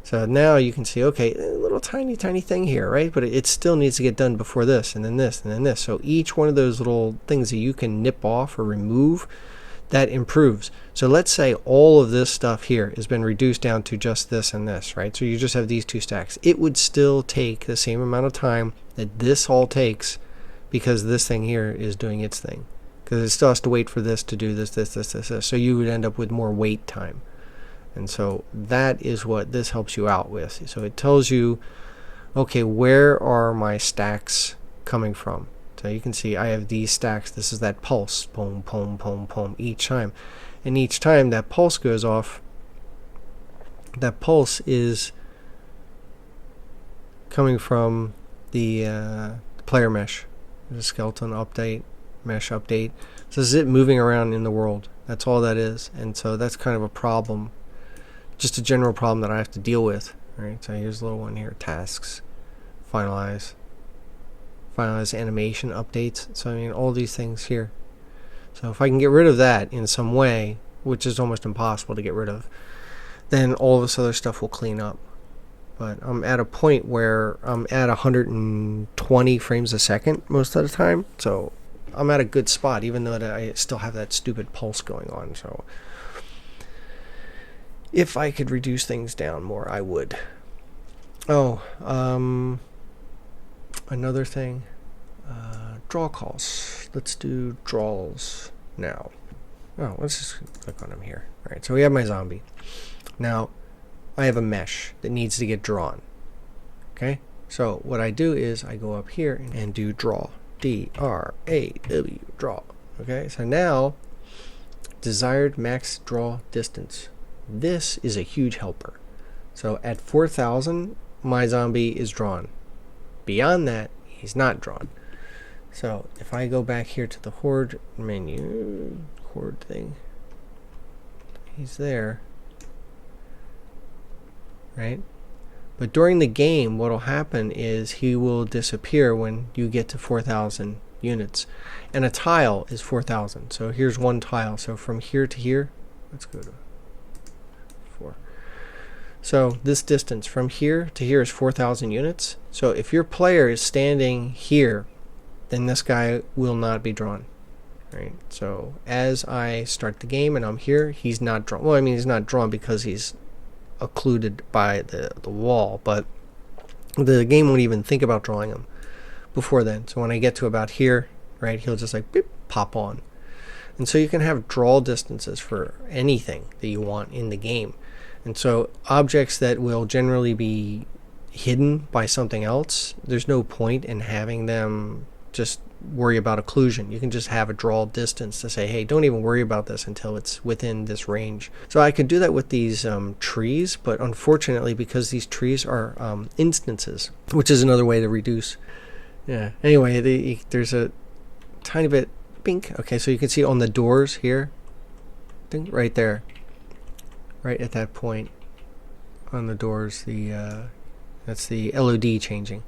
So now you can see, okay, a little tiny thing here, right? But it still needs to get done before this, and then this, and then this. So each one of those little things that you can nip off or remove, that improves. So let's say all of this stuff here has been reduced down to just this and this, right? So you just have these two stacks. It would still take the same amount of time that this all takes, because this thing here is doing its thing. Because it still has to wait for this to do this. So you would end up with more wait time. And so that is what this helps you out with. So it tells you, okay, where are my stacks coming from? So you can see I have these stacks. This is that pulse, boom, boom, boom, boom, each time. And each time that pulse goes off, that pulse is coming from the player mesh. The skeleton update, mesh update. So this is it moving around in the world. That's all that is. And so that's kind of a problem. Just a general problem that I have to deal with. Right? So here's a little one here, tasks, finalize animation updates. So I mean all these things here. So if I can get rid of that in some way, which is almost impossible to get rid of, then all this other stuff will clean up. But I'm at a point where I'm at 120 frames a second most of the time. So I'm at a good spot, even though I still have that stupid pulse going on. So if I could reduce things down more, I would. Oh, another thing, draw calls. Let's do draws now. Oh, let's just click on them here. All right, so we have my zombie. Now, I have a mesh that needs to get drawn. Okay, so what I do is I go up here and do draw. D-R-A-W, draw. Okay, so now, desired max draw distance. This is a huge helper. So at 4,000, my zombie is drawn. Beyond that, he's not drawn. So if I go back here to the horde menu, horde thing, he's there, right? But during the game, what will happen is he will disappear when you get to 4,000 units. And a tile is 4,000. So here's one tile. So from here to here, let's go to 4. So this distance from here to here is 4,000 units. So if your player is standing here, then this guy will not be drawn. Right? So as I start the game and I'm here, he's not drawn. Well, I mean, he's not drawn because he's occluded by the wall, but the game won't even think about drawing him before then. So when I get to about here, right, he'll just like beep, pop on. And so you can have draw distances for anything that you want in the game. And so objects that will generally be hidden by something else, there's no point in having them just worry about occlusion. You can just have a draw distance to say, hey, don't even worry about this until it's within this range. So I could do that with these trees, but unfortunately, because these trees are instances, which is another way to reduce. Yeah. Anyway, there's a tiny bit pink. Okay, so you can see on the doors here, right there, right at that point on the doors, that's the LOD changing.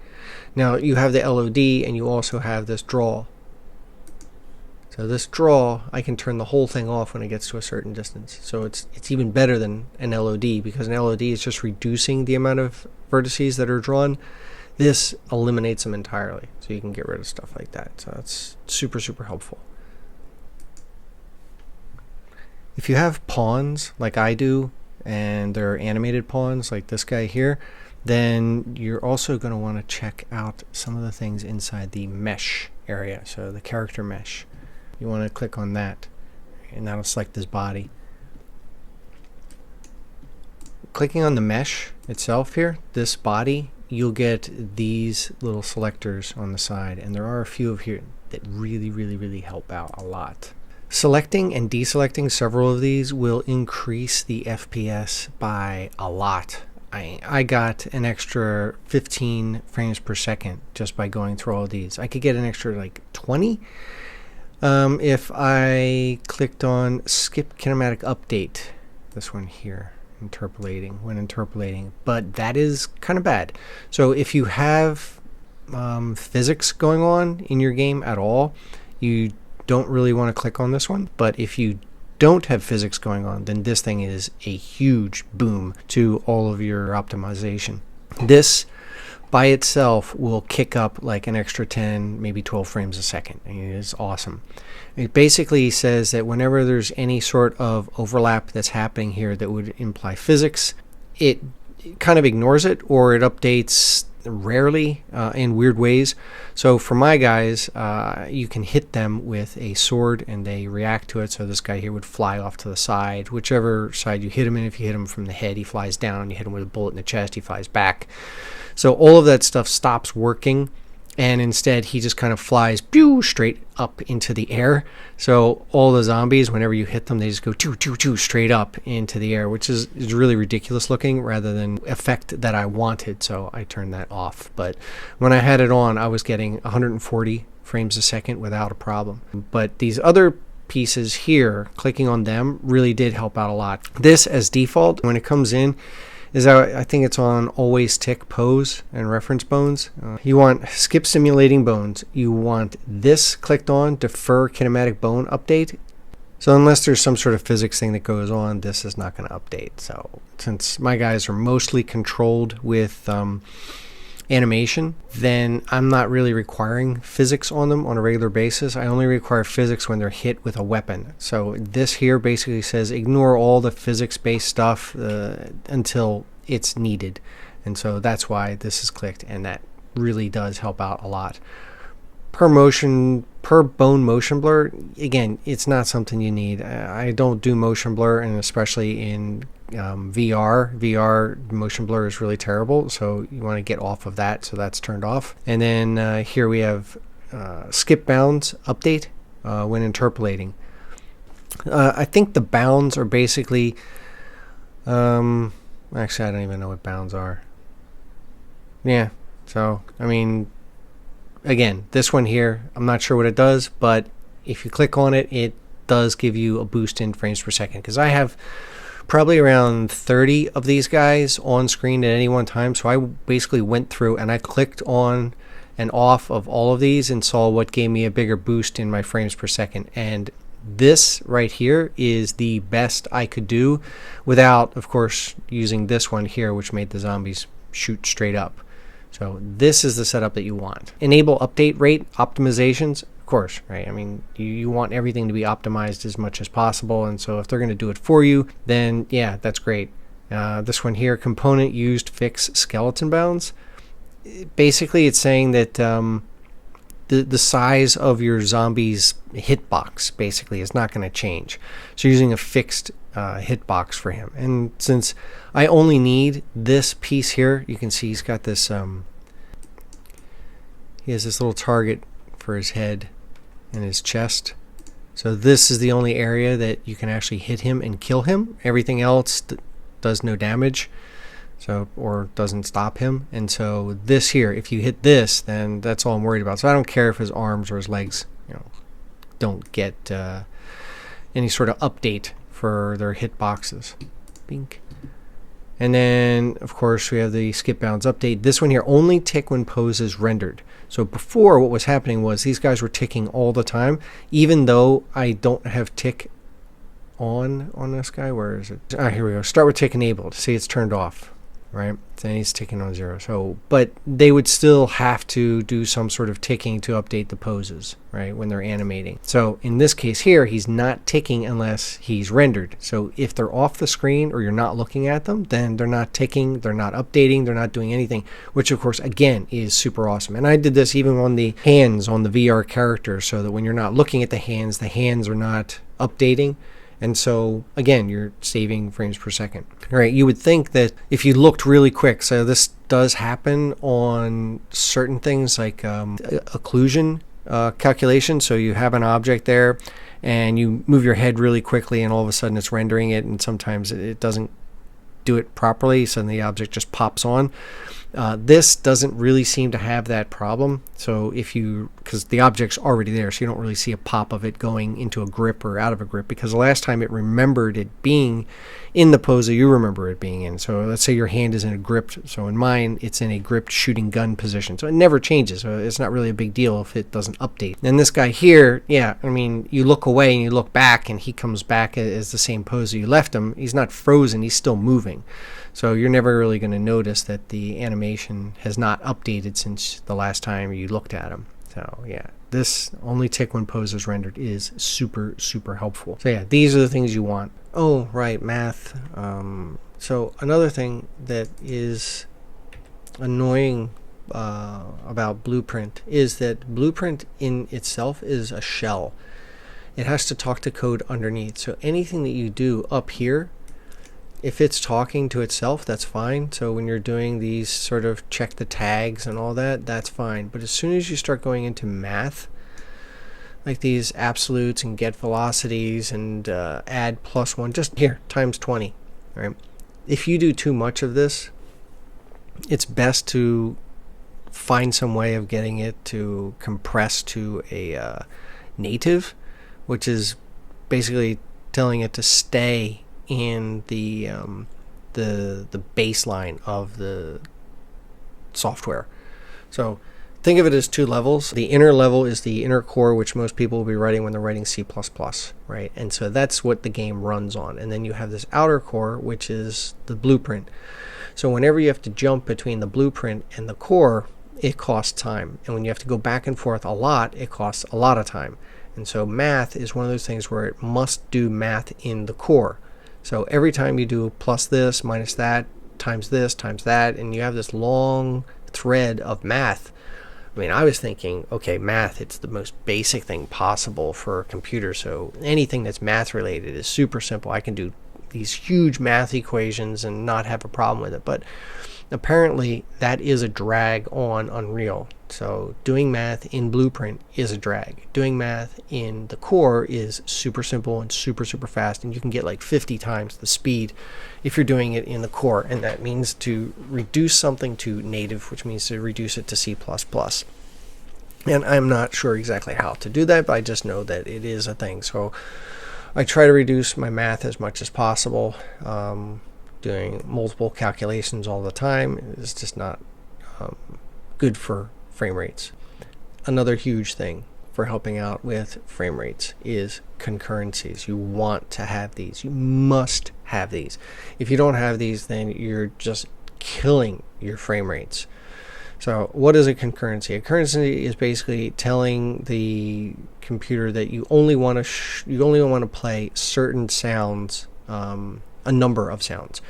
Now you have the LOD and you also have this draw. So this draw, I can turn the whole thing off when it gets to a certain distance. So it's even better than an LOD, because an LOD is just reducing the amount of vertices that are drawn. This eliminates them entirely. So you can get rid of stuff like that. So that's super, super helpful. If you have pawns like I do, and they're animated pawns like this guy here, then you're also going to want to check out some of the things inside the mesh area. So the character mesh. You want to click on that, and that'll select this body. Clicking on the mesh itself here, this body, you'll get these little selectors on the side, and there are a few of here that really, really, really help out a lot. Selecting and deselecting several of these will increase the FPS by a lot. I got an extra 15 frames per second just by going through all of these. I could get an extra like 20 if I clicked on skip kinematic update, this one here, when interpolating, but that is kind of bad. So if you have physics going on in your game at all, you don't really want to click on this one. But if you don't have physics going on, then this thing is a huge boom to all of your optimization. This by itself will kick up like an extra 10, maybe 12 frames a second. I mean, it's awesome. It basically says that whenever there's any sort of overlap that's happening here that would imply physics, it kind of ignores it, or it updates rarely in weird ways. So for my guys, you can hit them with a sword and they react to it. So this guy here would fly off to the side, whichever side you hit him in. If you hit him from the head, he flies down. You hit him with a bullet in the chest, he flies back. So all of that stuff stops working, and instead he just kind of flies straight up into the air. So all the zombies, whenever you hit them, they just go straight up into the air, which is really ridiculous looking rather than effect that I wanted. So I turned that off. But when I had it on, I was getting 140 frames a second without a problem. But these other pieces here, clicking on them really did help out a lot. This as default, when it comes in, is I think it's on always tick pose and reference bones. You want skip simulating bones. You want this clicked on, defer kinematic bone update. So unless there's some sort of physics thing that goes on, this is not going to update. So since my guys are mostly controlled with animation, then I'm not really requiring physics on them on a regular basis. I only require physics when they're hit with a weapon. So this here basically says ignore all the physics-based stuff until it's needed. And so that's why this is clicked, and that really does help out a lot. Per bone motion blur, again, it's not something you need. I don't do motion blur, and especially in VR motion blur is really terrible, so you want to get off of that, so that's turned off. And then here we have skip bounds update when interpolating. I think the bounds are basically actually I don't even know what bounds are. Yeah, so I mean, again, this one here, I'm not sure what it does, but if you click on it, it does give you a boost in frames per second, because I have probably around 30 of these guys on screen at any one time. So I basically went through and I clicked on and off of all of these and saw what gave me a bigger boost in my frames per second. And this right here is the best I could do without, of course, using this one here, which made the zombies shoot straight up. So this is the setup that you want. Enable update rate optimizations. Of course, right? I mean, you want everything to be optimized as much as possible, and so if they're going to do it for you, then yeah, that's great. This one here, component used fix skeleton bounds. Basically, it's saying that the size of your zombie's hitbox basically is not going to change. So using a fixed hitbox for him. And since I only need this piece here, you can see he's got this, he has this little target for his head and his chest. So this is the only area that you can actually hit him and kill him. Everything else does no damage, so, or doesn't stop him. And so this here, if you hit this, then that's all I'm worried about. So I don't care if his arms or his legs, don't get any sort of update for their hit boxes. Bink. And then, of course, we have the skip bounds update. This one here, only tick when pose is rendered. So before, what was happening was these guys were ticking all the time, even though I don't have tick on this guy. Where is it? Here we go. Start with tick enabled. See, it's turned off, right? Then he's ticking on 0. So, but they would still have to do some sort of ticking to update the poses, right, when they're animating. So in this case here, he's not ticking unless he's rendered. So if they're off the screen or you're not looking at them, then they're not ticking, they're not updating, they're not doing anything, which of course, again, is super awesome. And I did this even on the hands on the VR character, so that when you're not looking at the hands are not updating. And so, again, you're saving frames per second. All right, you would think that if you looked really quick, so this does happen on certain things like occlusion calculation. So you have an object there and you move your head really quickly and all of a sudden it's rendering it, and sometimes it doesn't do it properly, so then the object just pops on. This doesn't really seem to have that problem. So if you because the object's already there, so you don't really see a pop of it going into a grip or out of a grip, because the last time it remembered it being in the pose that you remember it being in. So let's say your hand is in a gripped, so in mine it's in a gripped shooting gun position, so it never changes, so it's not really a big deal if it doesn't update. And this guy here, yeah, I mean, you look away and you look back and he comes back as the same pose that you left him. He's not frozen, he's still moving. So you're never really going to notice that the animation has not updated since the last time you looked at him. So yeah, this only tick when pose is rendered is super, super helpful. So yeah, these are the things you want. Oh, right, math. So another thing that is annoying about Blueprint is that Blueprint in itself is a shell. It has to talk to code underneath. So anything that you do up here, if it's talking to itself, that's fine. So when you're doing these sort of check the tags and all that, that's fine. But as soon as you start going into math, like these absolutes and get velocities and add +1, just here, times 20, right? If you do too much of this, it's best to find some way of getting it to compress to a native, which is basically telling it to stay in the baseline of the software. So think of it as two levels. The inner level is the inner core, which most people will be writing when they're writing C++, right? And so that's what the game runs on. And then you have this outer core, which is the blueprint. So whenever you have to jump between the blueprint and the core, it costs time. And when you have to go back and forth a lot, it costs a lot of time. And so math is one of those things where it must do math in the core. So every time you do plus this, minus that, times this, times that, and you have this long thread of math. I mean, I was thinking, okay, math, it's the most basic thing possible for a computer. So anything that's math related is super simple. I can do these huge math equations and not have a problem with it. But apparently that is a drag on Unreal. So doing math in Blueprint is a drag. Doing math in the core is super simple and super, super fast, and you can get like 50 times the speed if you're doing it in the core. And that means to reduce something to native, which means to reduce it to C++. And I'm not sure exactly how to do that, but I just know that it is a thing. So I try to reduce my math as much as possible. Doing multiple calculations all the time is just not good for frame rates. Another huge thing for helping out with frame rates is concurrencies. You want to have these. You must have these. If you don't have these, then you're just killing your frame rates. So what is a concurrency? A concurrency is basically telling the computer that you only want to play certain sounds, a number of sounds.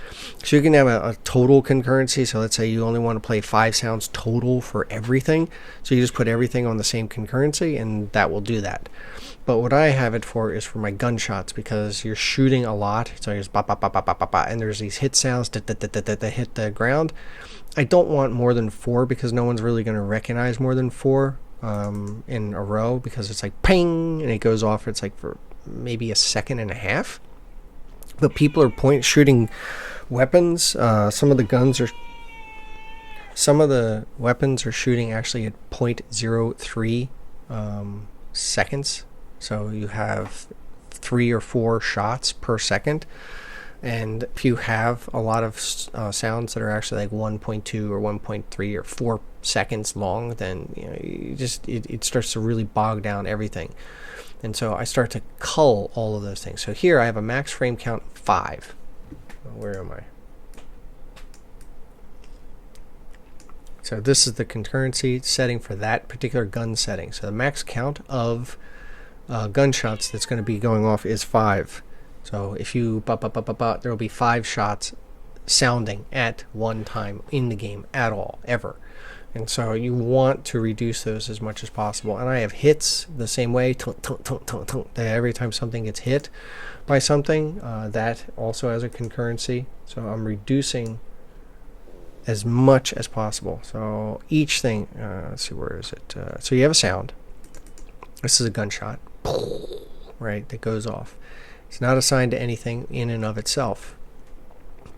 So you can have a total concurrency. So let's say you only want to play 5 sounds total for everything. So you just put everything on the same concurrency and that will do that. But what I have it for is for my gunshots, because you're shooting a lot. So there's ba ba ba ba ba ba ba, and there's these hit sounds that hit the ground. I don't want more than 4 because no one's really going to recognize more than 4 in a row, because it's like ping and it goes off. It's like for maybe a second and a half. But people are shooting weapons. Some of the weapons are shooting actually at 0.03 seconds. So you have 3 or 4 shots per second. And if you have a lot of sounds that are actually like 1.2 or 1.3 or 4 seconds long, then it starts to really bog down everything. And so I start to cull all of those things. So here I have a max frame count of 5. Where am I? So this is the concurrency setting for that particular gun setting. So the max count of gunshots that's going to be going off is 5. So if you there will be 5 shots sounding at one time in the game at all, ever. And so you want to reduce those as much as possible. And I have hits the same way. Every time something gets hit by something, that also has a concurrency. So I'm reducing as much as possible. So each thing, let's see, where is it? So you have a sound. This is a gunshot, right, that goes off. It's not assigned to anything in and of itself,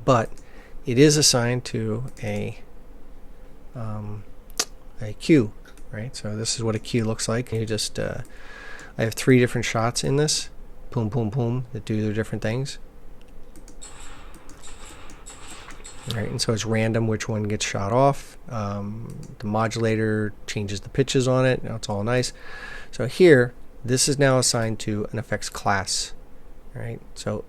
but it is assigned to a cue. right? So this is what a cue looks like. You just, I have 3 different shots in this, boom, boom, boom, that do their different things. Right, and so it's random which one gets shot off. The modulator changes the pitches on it. Now it's all nice. So here, this is now assigned to an effects class. Right, so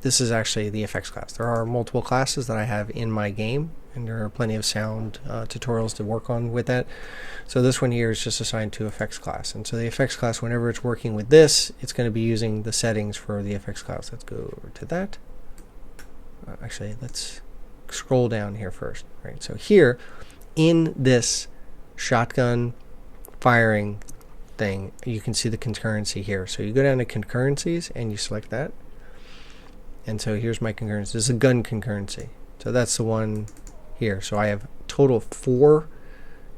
this is actually the effects class. There are multiple classes that I have in my game, and there are plenty of sound tutorials to work on with that. So this one here is just assigned to effects class. And so the effects class, whenever it's working with this, it's going to be using the settings for the effects class. Let's go over to that. Actually, let's scroll down here first. Right, so here in this shotgun firing thing, you can see the concurrency here. So you go down to concurrencies and you select that. And so here's my concurrency. This is a gun concurrency. So that's the one here. So I have total 4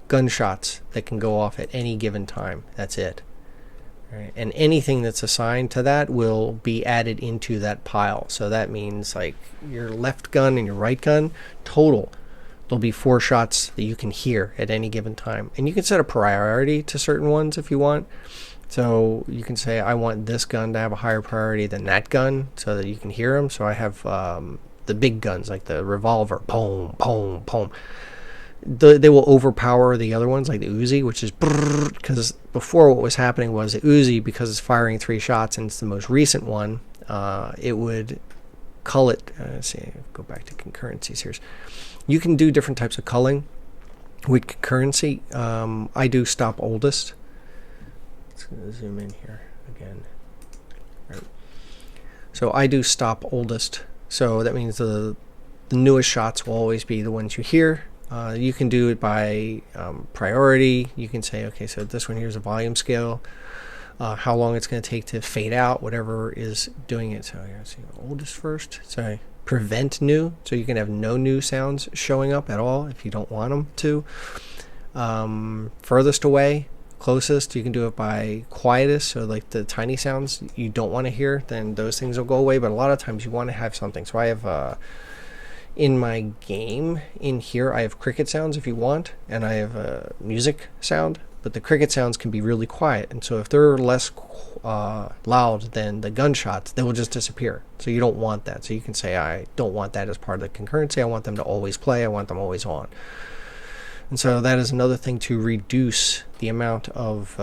gunshots that can go off at any given time. That's it. Right. And anything that's assigned to that will be added into that pile. So that means like your left gun and your right gun, total, there'll be 4 shots that you can hear at any given time. And you can set a priority to certain ones if you want. So you can say, I want this gun to have a higher priority than that gun so that you can hear them. So I have the big guns like the revolver, boom, boom, boom. They will overpower the other ones like the Uzi, which is because before what was happening was the Uzi, because it's firing 3 shots and it's the most recent one, it would cull it. Let's see, go back to concurrencies here. You can do different types of culling with concurrency. I do stop oldest. Let's zoom in here again. Right. So I do stop oldest. So that means the newest shots will always be the ones you hear. You can do it by priority. You can say, okay, so this one here is a volume scale, how long it's going to take to fade out, whatever is doing it. So here, let's see, oldest first. So prevent new, so you can have no new sounds showing up at all if you don't want them to. Furthest away, closest, you can do it by quietest, so like the tiny sounds you don't want to hear, then those things will go away. But a lot of times you want to have something. So I have in my game in here I have cricket sounds if you want, and I have a music sound, but the cricket sounds can be really quiet, and so if they're less loud than the gunshots, they will just disappear. So you don't want that. So you can say, I don't want that as part of the concurrency. I want them to always play. I want them always on. And so that is another thing to reduce the amount of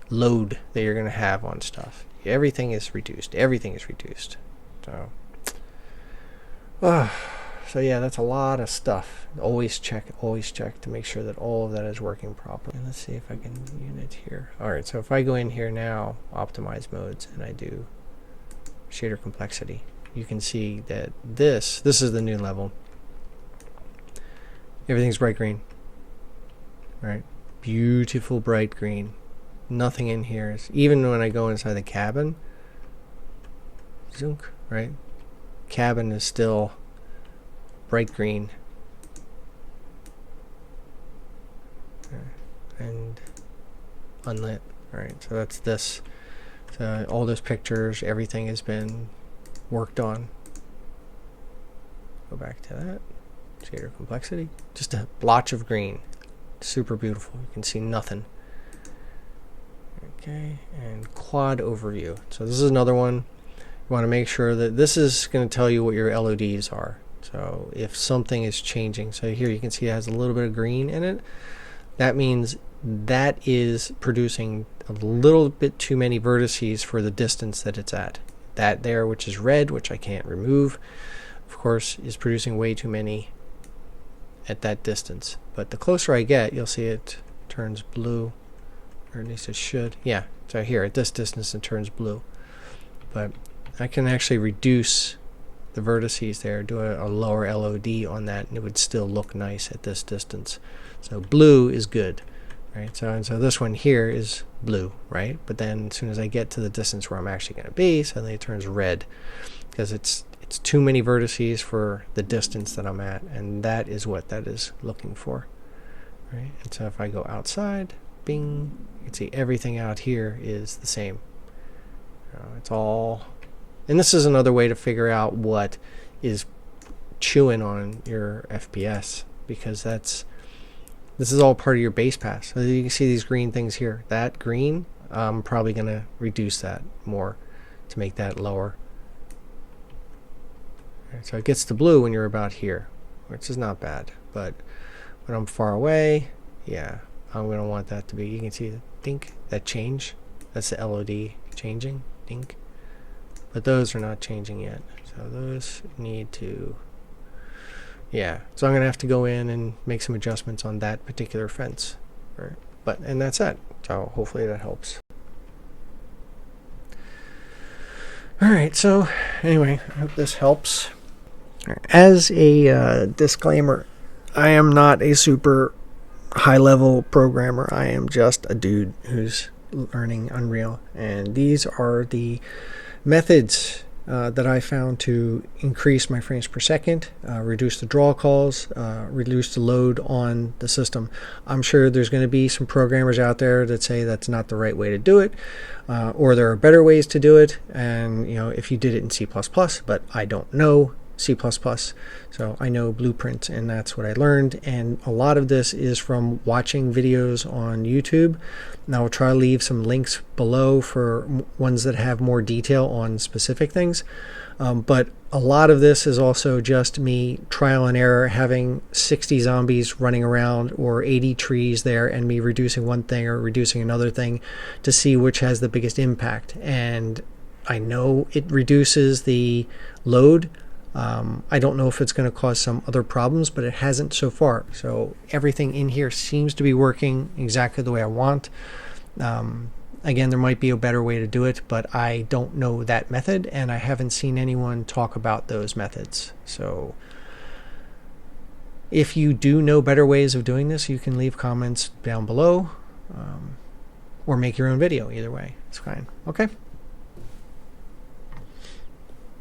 load that you're going to have on stuff. Everything is reduced. Everything is reduced. So yeah, that's a lot of stuff. Always check to make sure that all of that is working properly. And let's see if I can unit here. Alright, so if I go in here now, optimize modes, and I do shader complexity, you can see that this is the new level. Everything's bright green. Right? Beautiful bright green. Nothing in here is, even when I go inside the cabin, zunk, right? Cabin is still bright green. And unlit. Alright, so that's this. So all those pictures, everything has been worked on. Go back to that. Shader complexity. Just a blotch of green. Super beautiful. You can see nothing. Okay, and quad overview. So this is another one. You want to make sure that this is going to tell you what your LODs are. So if something is changing, so here you can see it has a little bit of green in it. That means that is producing a little bit too many vertices for the distance that it's at. That there, which is red, which I can't remove, of course, is producing way too many at that distance. But the closer I get, you'll see it turns blue, or at least it should. Yeah, so here at this distance it turns blue. But I can actually reduce the vertices there, do a lower LOD on that, and it would still look nice at this distance. So blue is good, right? So and so this one here is blue, right? But then as soon as I get to the distance where I'm actually going to be, suddenly it turns red, because it's too many vertices for the distance that I'm at, and that is what that is looking for, right? And so if I go outside, bing, you can see everything out here is the same. It's all, and this is another way to figure out what is chewing on your FPS, because that's This is all part of your base pass. So you can see these green things here. That green, I'm probably going to reduce that more to make that lower. Right, so it gets to blue when you're about here, which is not bad. But when I'm far away, yeah, I'm going to want that to be, you can see the dink, that change. That's the LOD changing, dink. But those are not changing yet. So those need to, yeah. So I'm going to have to go in and make some adjustments on that particular fence. Right? And that's it. So hopefully that helps. Alright, so anyway, I hope this helps. As a disclaimer, I am not a super high-level programmer. I am just a dude who's learning Unreal. And these are the methods that I found to increase my frames per second, reduce the draw calls, reduce the load on the system. I'm sure there's going to be some programmers out there that say that's not the right way to do it, or there are better ways to do it, and if you did it in C++, but I don't know C++, so I know Blueprint, and that's what I learned. And a lot of this is from watching videos on YouTube. Now I'll try to leave some links below for ones that have more detail on specific things, but a lot of this is also just me trial and error, having 60 zombies running around or 80 trees there, and me reducing one thing or reducing another thing to see which has the biggest impact. And I know it reduces the load. I don't know if it's going to cause some other problems, but it hasn't so far. So everything in here seems to be working exactly the way I want. Again, there might be a better way to do it, but I don't know that method, and I haven't seen anyone talk about those methods. So if you do know better ways of doing this, you can leave comments down below, or make your own video. Either way, it's fine. Okay.